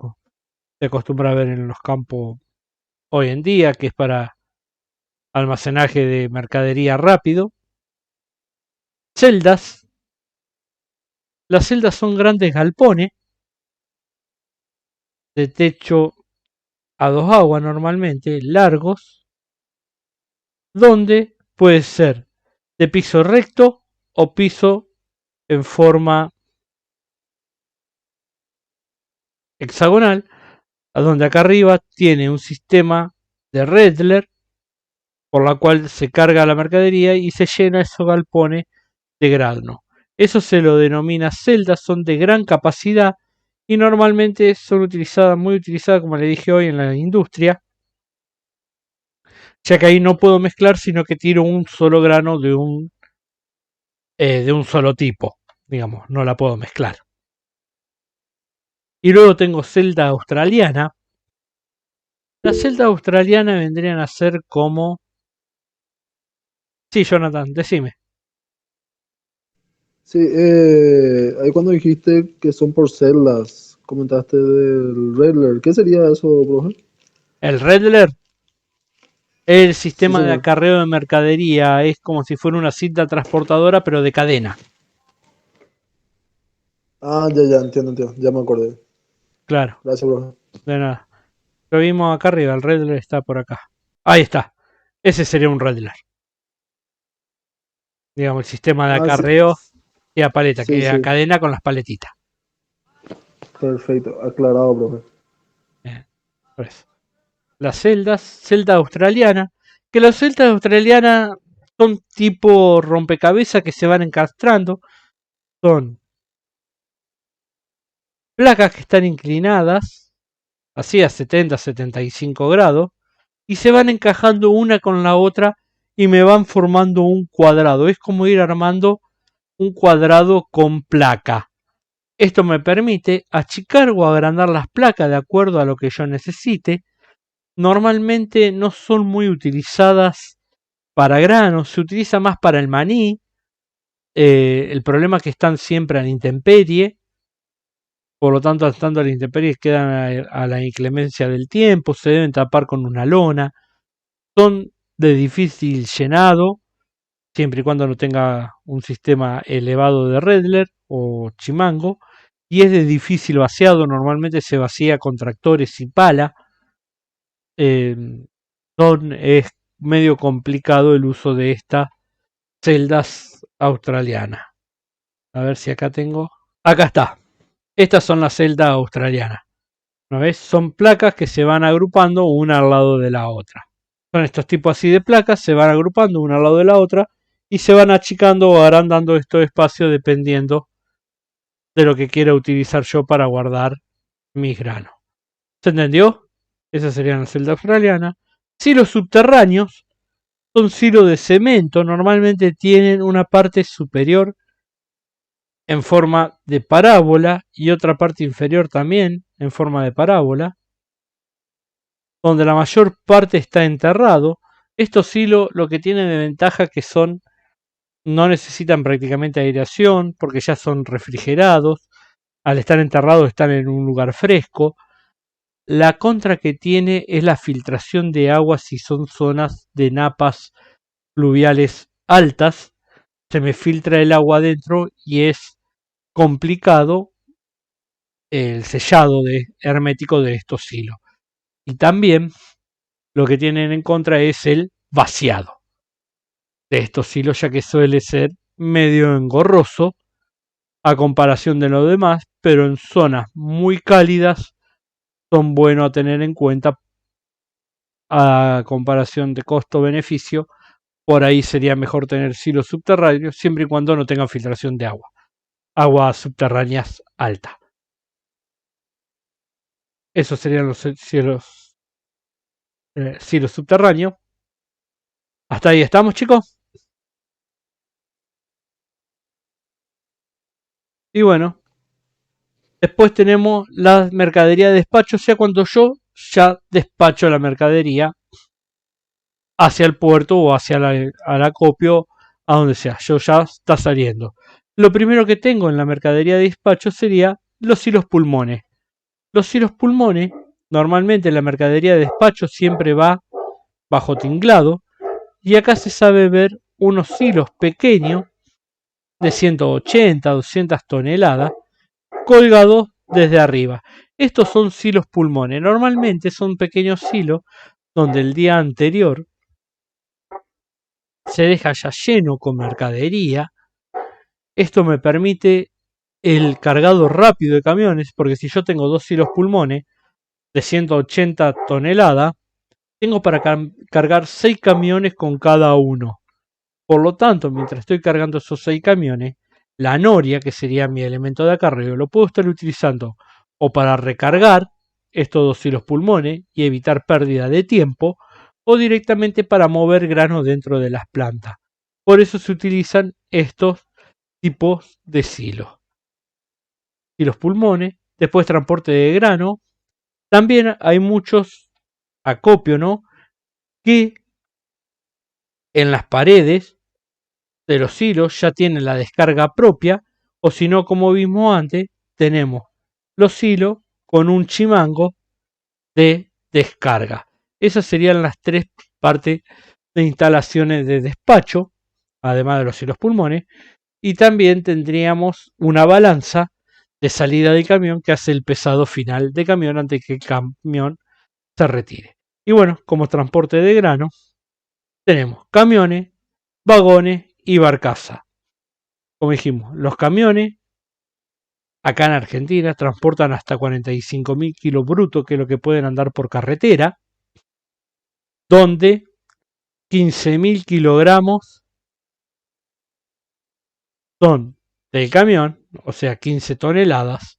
acostumbrados a ver en los campos hoy en día, que es para almacenaje de mercadería rápido. Celdas. Las celdas son grandes galpones de techo a dos aguas normalmente, largos, donde puede ser de piso recto o piso en forma hexagonal, a donde acá arriba tiene un sistema de Redler por la cual se carga la mercadería y se llena esos galpones de grano. Eso se lo denomina celdas, son de gran capacidad y normalmente son utilizadas, muy utilizadas, como le dije hoy, en la industria, ya que ahí no puedo mezclar, sino que tiro un solo grano de un solo tipo, digamos, no la puedo mezclar. Y luego tengo celda australiana. Las celdas australianas vendrían a ser como... Sí, Jonathan, decime. Sí, ahí cuando dijiste que son por celdas, comentaste del Redler. ¿Qué sería eso, profe? El Redler, el Sí, sistema de señor. acarreo de mercadería, es como si fuera una cinta transportadora, pero de cadena. Ah, ya, entiendo, ya me acordé. Claro, Gracias, profe. de nada. Lo vimos acá arriba, el Redler está por acá. Ahí está. Ese sería un Redler. Digamos, el sistema de Ah, sí, acarreo y a paleta, sí, que a sí, cadena con las paletitas. perfecto, aclarado, profe. Por eso. Las celda australiana, que las celdas australianas son tipo rompecabezas que se van encastrando, son placas que están inclinadas, así a 70-75 grados, y se van encajando una con la otra y me van formando un cuadrado. Es como ir armando un cuadrado con placa. Esto me permite achicar o agrandar las placas de acuerdo a lo que yo necesite. Normalmente no son muy utilizadas para granos, se utiliza más para el maní. El problema es que están siempre a la intemperie, por lo tanto, estando a la intemperie quedan a la inclemencia del tiempo, se deben tapar con una lona, son de difícil llenado, siempre y cuando no tenga un sistema elevado de Redler o Chimango, y es de difícil vaciado, normalmente se vacía con tractores y pala. Es medio complicado el uso de estas celdas australianas. A ver si acá tengo. Acá está. Estas son las celdas australianas. ¿No ves? Son placas que se van agrupando una al lado de la otra. Son estos tipos así de placas, se van agrupando una al lado de la otra y se van achicando o agrandando estos espacios dependiendo de lo que quiera utilizar yo para guardar mis granos. ¿Se entendió? Esas serían las celdas australianas. Silos subterráneos son silos de cemento, normalmente tienen una parte superior en forma de parábola y otra parte inferior también en forma de parábola, donde la mayor parte está enterrado. Estos silos lo que tienen de ventaja que no necesitan prácticamente aireación porque ya son refrigerados. Al estar enterrados están en un lugar fresco. La contra que tiene es la filtración de agua si son zonas de napas pluviales altas. Se me filtra el agua adentro y es complicado el sellado hermético de estos silos. Y también lo que tienen en contra es el vaciado de estos silos, ya que suele ser medio engorroso a comparación de lo demás, pero en zonas muy cálidas son buenos a tener en cuenta a comparación de costo-beneficio. Por ahí sería mejor tener silos subterráneos siempre y cuando no tengan filtración de agua. Aguas subterráneas alta. Esos serían los silos subterráneos. Hasta ahí estamos, chicos. Y bueno, después tenemos la mercadería de despacho, o sea, cuando yo ya despacho la mercadería hacia el puerto o hacia al acopio, a donde sea, yo ya está saliendo. Lo primero que tengo en la mercadería de despacho sería los silos pulmones. Los silos pulmones, normalmente la mercadería de despacho siempre va bajo tinglado, y acá se sabe ver unos silos pequeños de 180, 200 toneladas colgados desde arriba. Estos son silos pulmones. Normalmente son pequeños silos donde el día anterior se deja ya lleno con mercadería. Esto me permite el cargado rápido de camiones, porque si yo tengo dos silos pulmones de 180 toneladas, tengo para cargar 6 camiones con cada uno. Por lo tanto, mientras estoy cargando esos 6 camiones, la noria, que sería mi elemento de acarreo, lo puedo estar utilizando o para recargar estos dos silos pulmones y evitar pérdida de tiempo, o directamente para mover grano dentro de las plantas. Por eso se utilizan estos tipos de silos. Silos pulmones, después transporte de grano. También hay muchos acopios, ¿no?, que en las paredes de los silos ya tienen la descarga propia, o si no, como vimos antes, tenemos los silos con un chimango de descarga. Esas serían las tres partes de instalaciones de despacho, además de los silos pulmones, y también tendríamos una balanza de salida del camión que hace el pesado final de camión antes que el camión se retire. Y bueno, como transporte de grano, tenemos camiones, vagones y barcaza. Como dijimos, los camiones acá en Argentina transportan hasta 45.000 kilos brutos, que es lo que pueden andar por carretera, donde 15.000 kilogramos son del camión, o sea 15 toneladas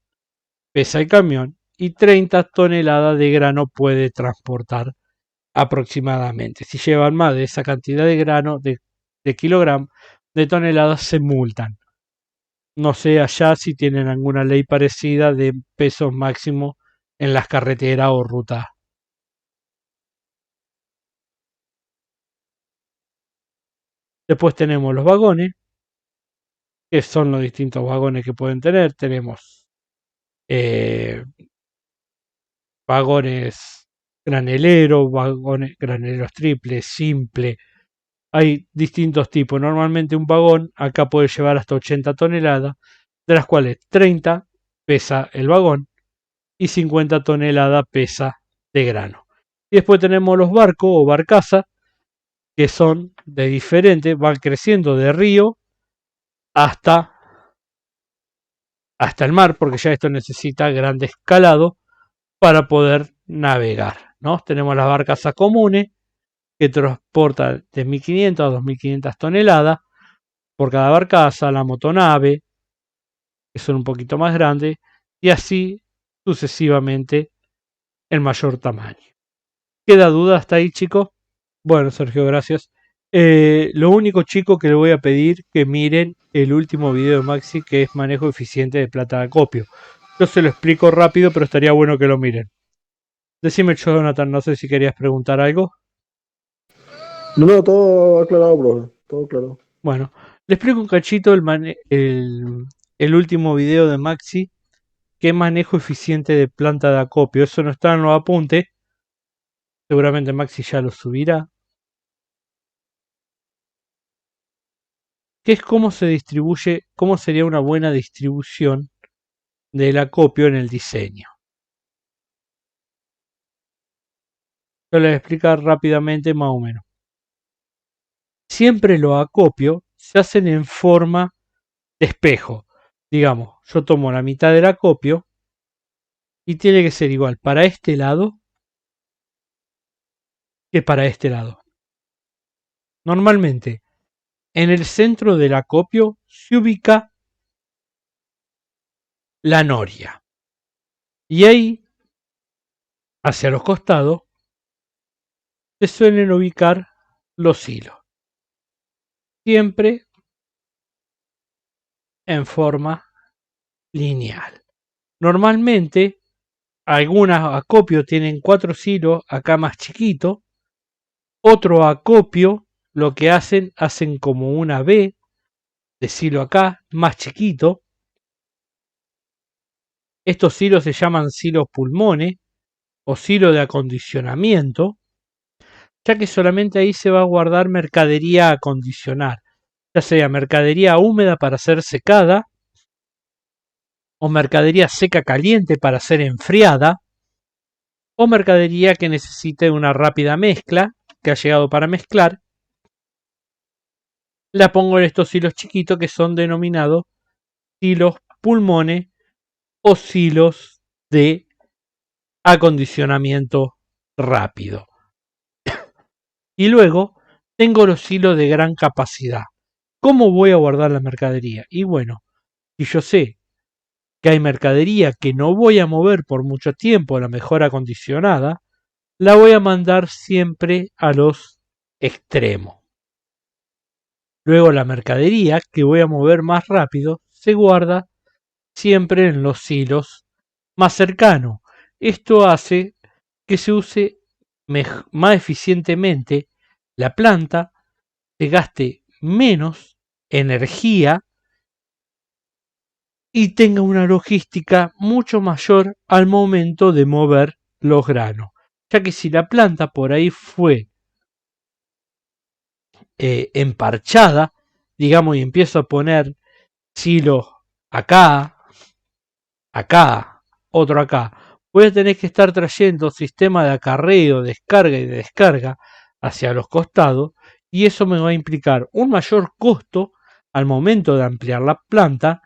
pesa el camión, y 30 toneladas de grano puede transportar aproximadamente. Si llevan más de esa cantidad de grano, de kilogramos, de toneladas, se multan. No sé allá si tienen alguna ley parecida de pesos máximos en las carreteras o rutas. Después tenemos los vagones, que son los distintos vagones que pueden tener. Tenemos vagones graneleros, vagones graneleros triples, simple. Hay distintos tipos. Normalmente un vagón acá puede llevar hasta 80 toneladas, de las cuales 30 pesa el vagón y 50 toneladas pesa de grano. Y después tenemos los barcos o barcazas, que son de diferentes, van creciendo de río hasta el mar, porque ya esto necesita gran escalado para poder navegar, ¿no? Tenemos las barcazas comunes, que transportan de 1.500 a 2.500 toneladas por cada barcaza, la motonave, que son un poquito más grandes, y así sucesivamente el mayor tamaño. ¿Queda duda hasta ahí, chicos? Bueno, Sergio, gracias. Lo único, chico, que le voy a pedir que miren el último video de Maxi, que es manejo eficiente de plata de acopio. Yo se lo explico rápido, pero estaría bueno que lo miren. Decime, Jonathan, no sé si querías preguntar algo. No, todo aclarado, bro. Todo claro. Bueno, le explico un cachito el último video de Maxi, que es manejo eficiente de planta de acopio. Eso no está en los apuntes. Seguramente Maxi ya lo subirá. Que es cómo se distribuye, cómo sería una buena distribución del acopio en el diseño. Yo les voy a explicar rápidamente más o menos. Siempre los acopios se hacen en forma de espejo. Digamos, yo tomo la mitad del acopio y tiene que ser igual para este lado que para este lado. Normalmente, en el centro del acopio se ubica la noria. Y ahí, hacia los costados, se suelen ubicar los hilos. Siempre en forma lineal. Normalmente, algunos acopios tienen 4 hilos, acá más chiquito. Otro acopio, lo que hacen como una B de hilo acá, más chiquito. Estos hilos se llaman hilos pulmones o hilo de acondicionamiento, ya que solamente ahí se va a guardar mercadería a acondicionar, ya sea mercadería húmeda para ser secada o mercadería seca caliente para ser enfriada o mercadería que necesite una rápida mezcla, que ha llegado para mezclar. La pongo en estos hilos chiquitos que son denominados hilos pulmones o hilos de acondicionamiento rápido. Y luego tengo los hilos de gran capacidad. ¿Cómo voy a guardar la mercadería? Y bueno, si yo sé que hay mercadería que no voy a mover por mucho tiempo, la mejor acondicionada, la voy a mandar siempre a los extremos. Luego la mercadería que voy a mover más rápido se guarda siempre en los hilos más cercanos. Esto hace que se use más eficientemente la planta, se gaste menos energía y tenga una logística mucho mayor al momento de mover los granos. Ya que si la planta por ahí fue emparchada, digamos, y empiezo a poner silos acá, acá, otro acá, voy a tener que estar trayendo sistema de acarreo, descarga y descarga hacia los costados, y eso me va a implicar un mayor costo al momento de ampliar la planta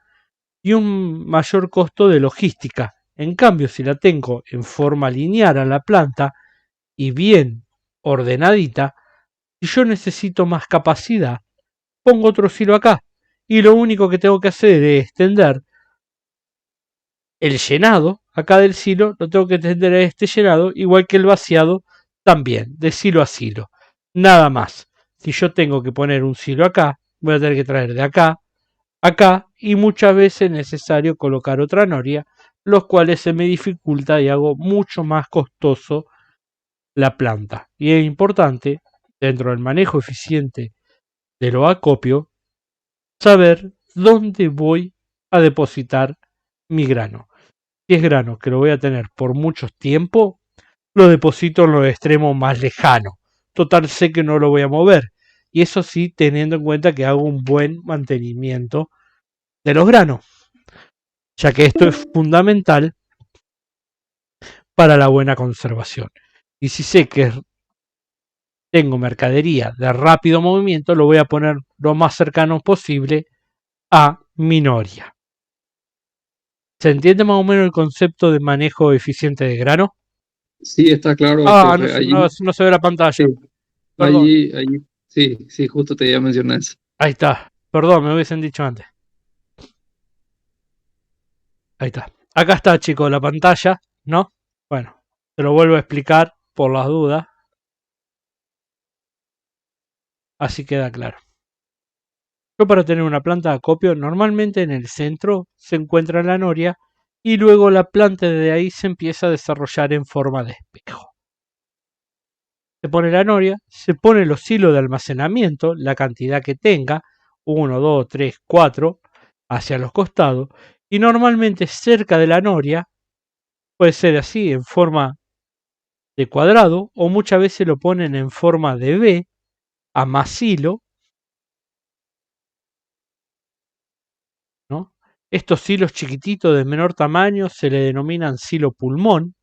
y un mayor costo de logística. En cambio, si la tengo en forma lineal a la planta y bien ordenadita, si yo necesito más capacidad, pongo otro silo acá y lo único que tengo que hacer es extender el llenado acá del silo, lo tengo que extender a este llenado, igual que el vaciado también, de silo a silo. Nada más. Si yo tengo que poner un silo acá, voy a tener que traer de acá, acá, y muchas veces es necesario colocar otra noria, los cuales se me dificulta y hago mucho más costoso la planta. Y es importante, dentro del manejo eficiente de los acopios, saber dónde voy a depositar mi grano. Si es grano que lo voy a tener por mucho tiempo, lo deposito en los extremos más lejanos. Total, sé que no lo voy a mover. Y eso sí, teniendo en cuenta que hago un buen mantenimiento de los granos, ya que esto es fundamental para la buena conservación. Y si sé que tengo mercadería de rápido movimiento, lo voy a poner lo más cercano posible a mi noria. ¿Se entiende más o menos el concepto de manejo eficiente de grano? Sí, está claro, Ah, profe. no se ve la pantalla. Sí, Perdón. sí, justo te iba a mencionar eso. Ahí está. Perdón, me hubiesen dicho antes. Ahí está. Acá está, chicos, la pantalla, ¿no? Bueno, te lo vuelvo a explicar por las dudas. Así queda claro. Yo para tener una planta de acopio, normalmente en el centro se encuentra la noria y luego la planta de ahí se empieza a desarrollar en forma de espejo. Se pone la noria, se pone los hilos de almacenamiento, la cantidad que tenga, 1, 2, 3, 4, hacia los costados, y normalmente cerca de la noria, puede ser así, en forma de cuadrado, o muchas veces lo ponen en forma de V, a más hilo, ¿no? Estos hilos chiquititos de menor tamaño se le denominan silo pulmón,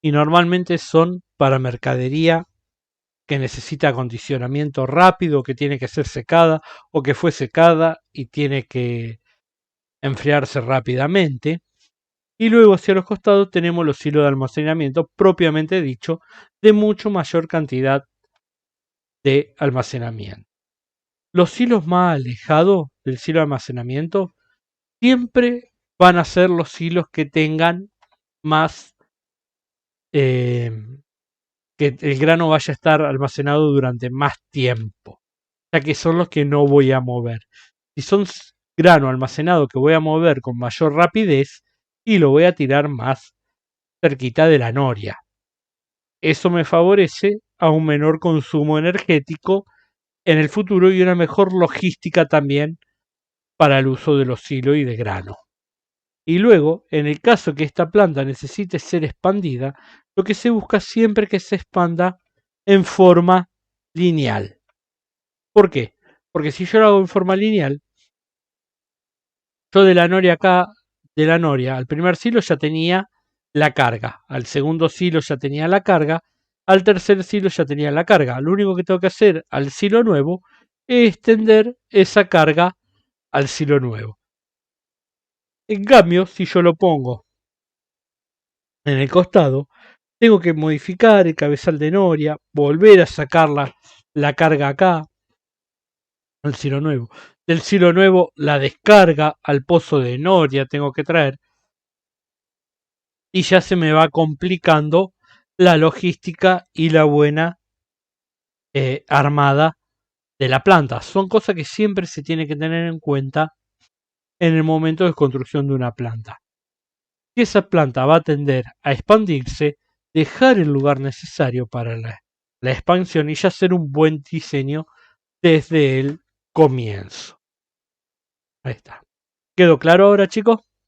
y normalmente son para mercadería que necesita acondicionamiento rápido, que tiene que ser secada o que fue secada y tiene que enfriarse rápidamente. Y luego hacia los costados tenemos los hilos de almacenamiento propiamente dicho, de mucho mayor cantidad de almacenamiento. Los hilos más alejados del hilo de almacenamiento siempre van a ser los hilos que tengan más que el grano vaya a estar almacenado durante más tiempo, ya que son los que no voy a mover. Si son grano almacenado que voy a mover con mayor rapidez, y lo voy a tirar más cerquita de la noria. Eso me favorece a un menor consumo energético en el futuro y una mejor logística también para el uso de los hilos y de grano. Y luego, en el caso que esta planta necesite ser expandida, lo que se busca siempre que se expanda en forma lineal. ¿Por qué? Porque si yo lo hago en forma lineal, yo de la noria acá, de la noria al primer silo ya tenía la carga, al segundo silo ya tenía la carga, al tercer silo ya tenía la carga. Lo único que tengo que hacer al silo nuevo es extender esa carga al silo nuevo. En cambio, si yo lo pongo en el costado, tengo que modificar el cabezal de noria, volver a sacar la carga acá, al silo nuevo. Del silo nuevo la descarga al pozo de noria tengo que traer. Y ya se me va complicando la logística y la buena armada de la planta. Son cosas que siempre se tiene que tener en cuenta en el momento de construcción de una planta. Si esa planta va a tender a expandirse, dejar el lugar necesario para la expansión y ya hacer un buen diseño desde el comienzo. Ahí está. ¿Quedó claro ahora, chicos?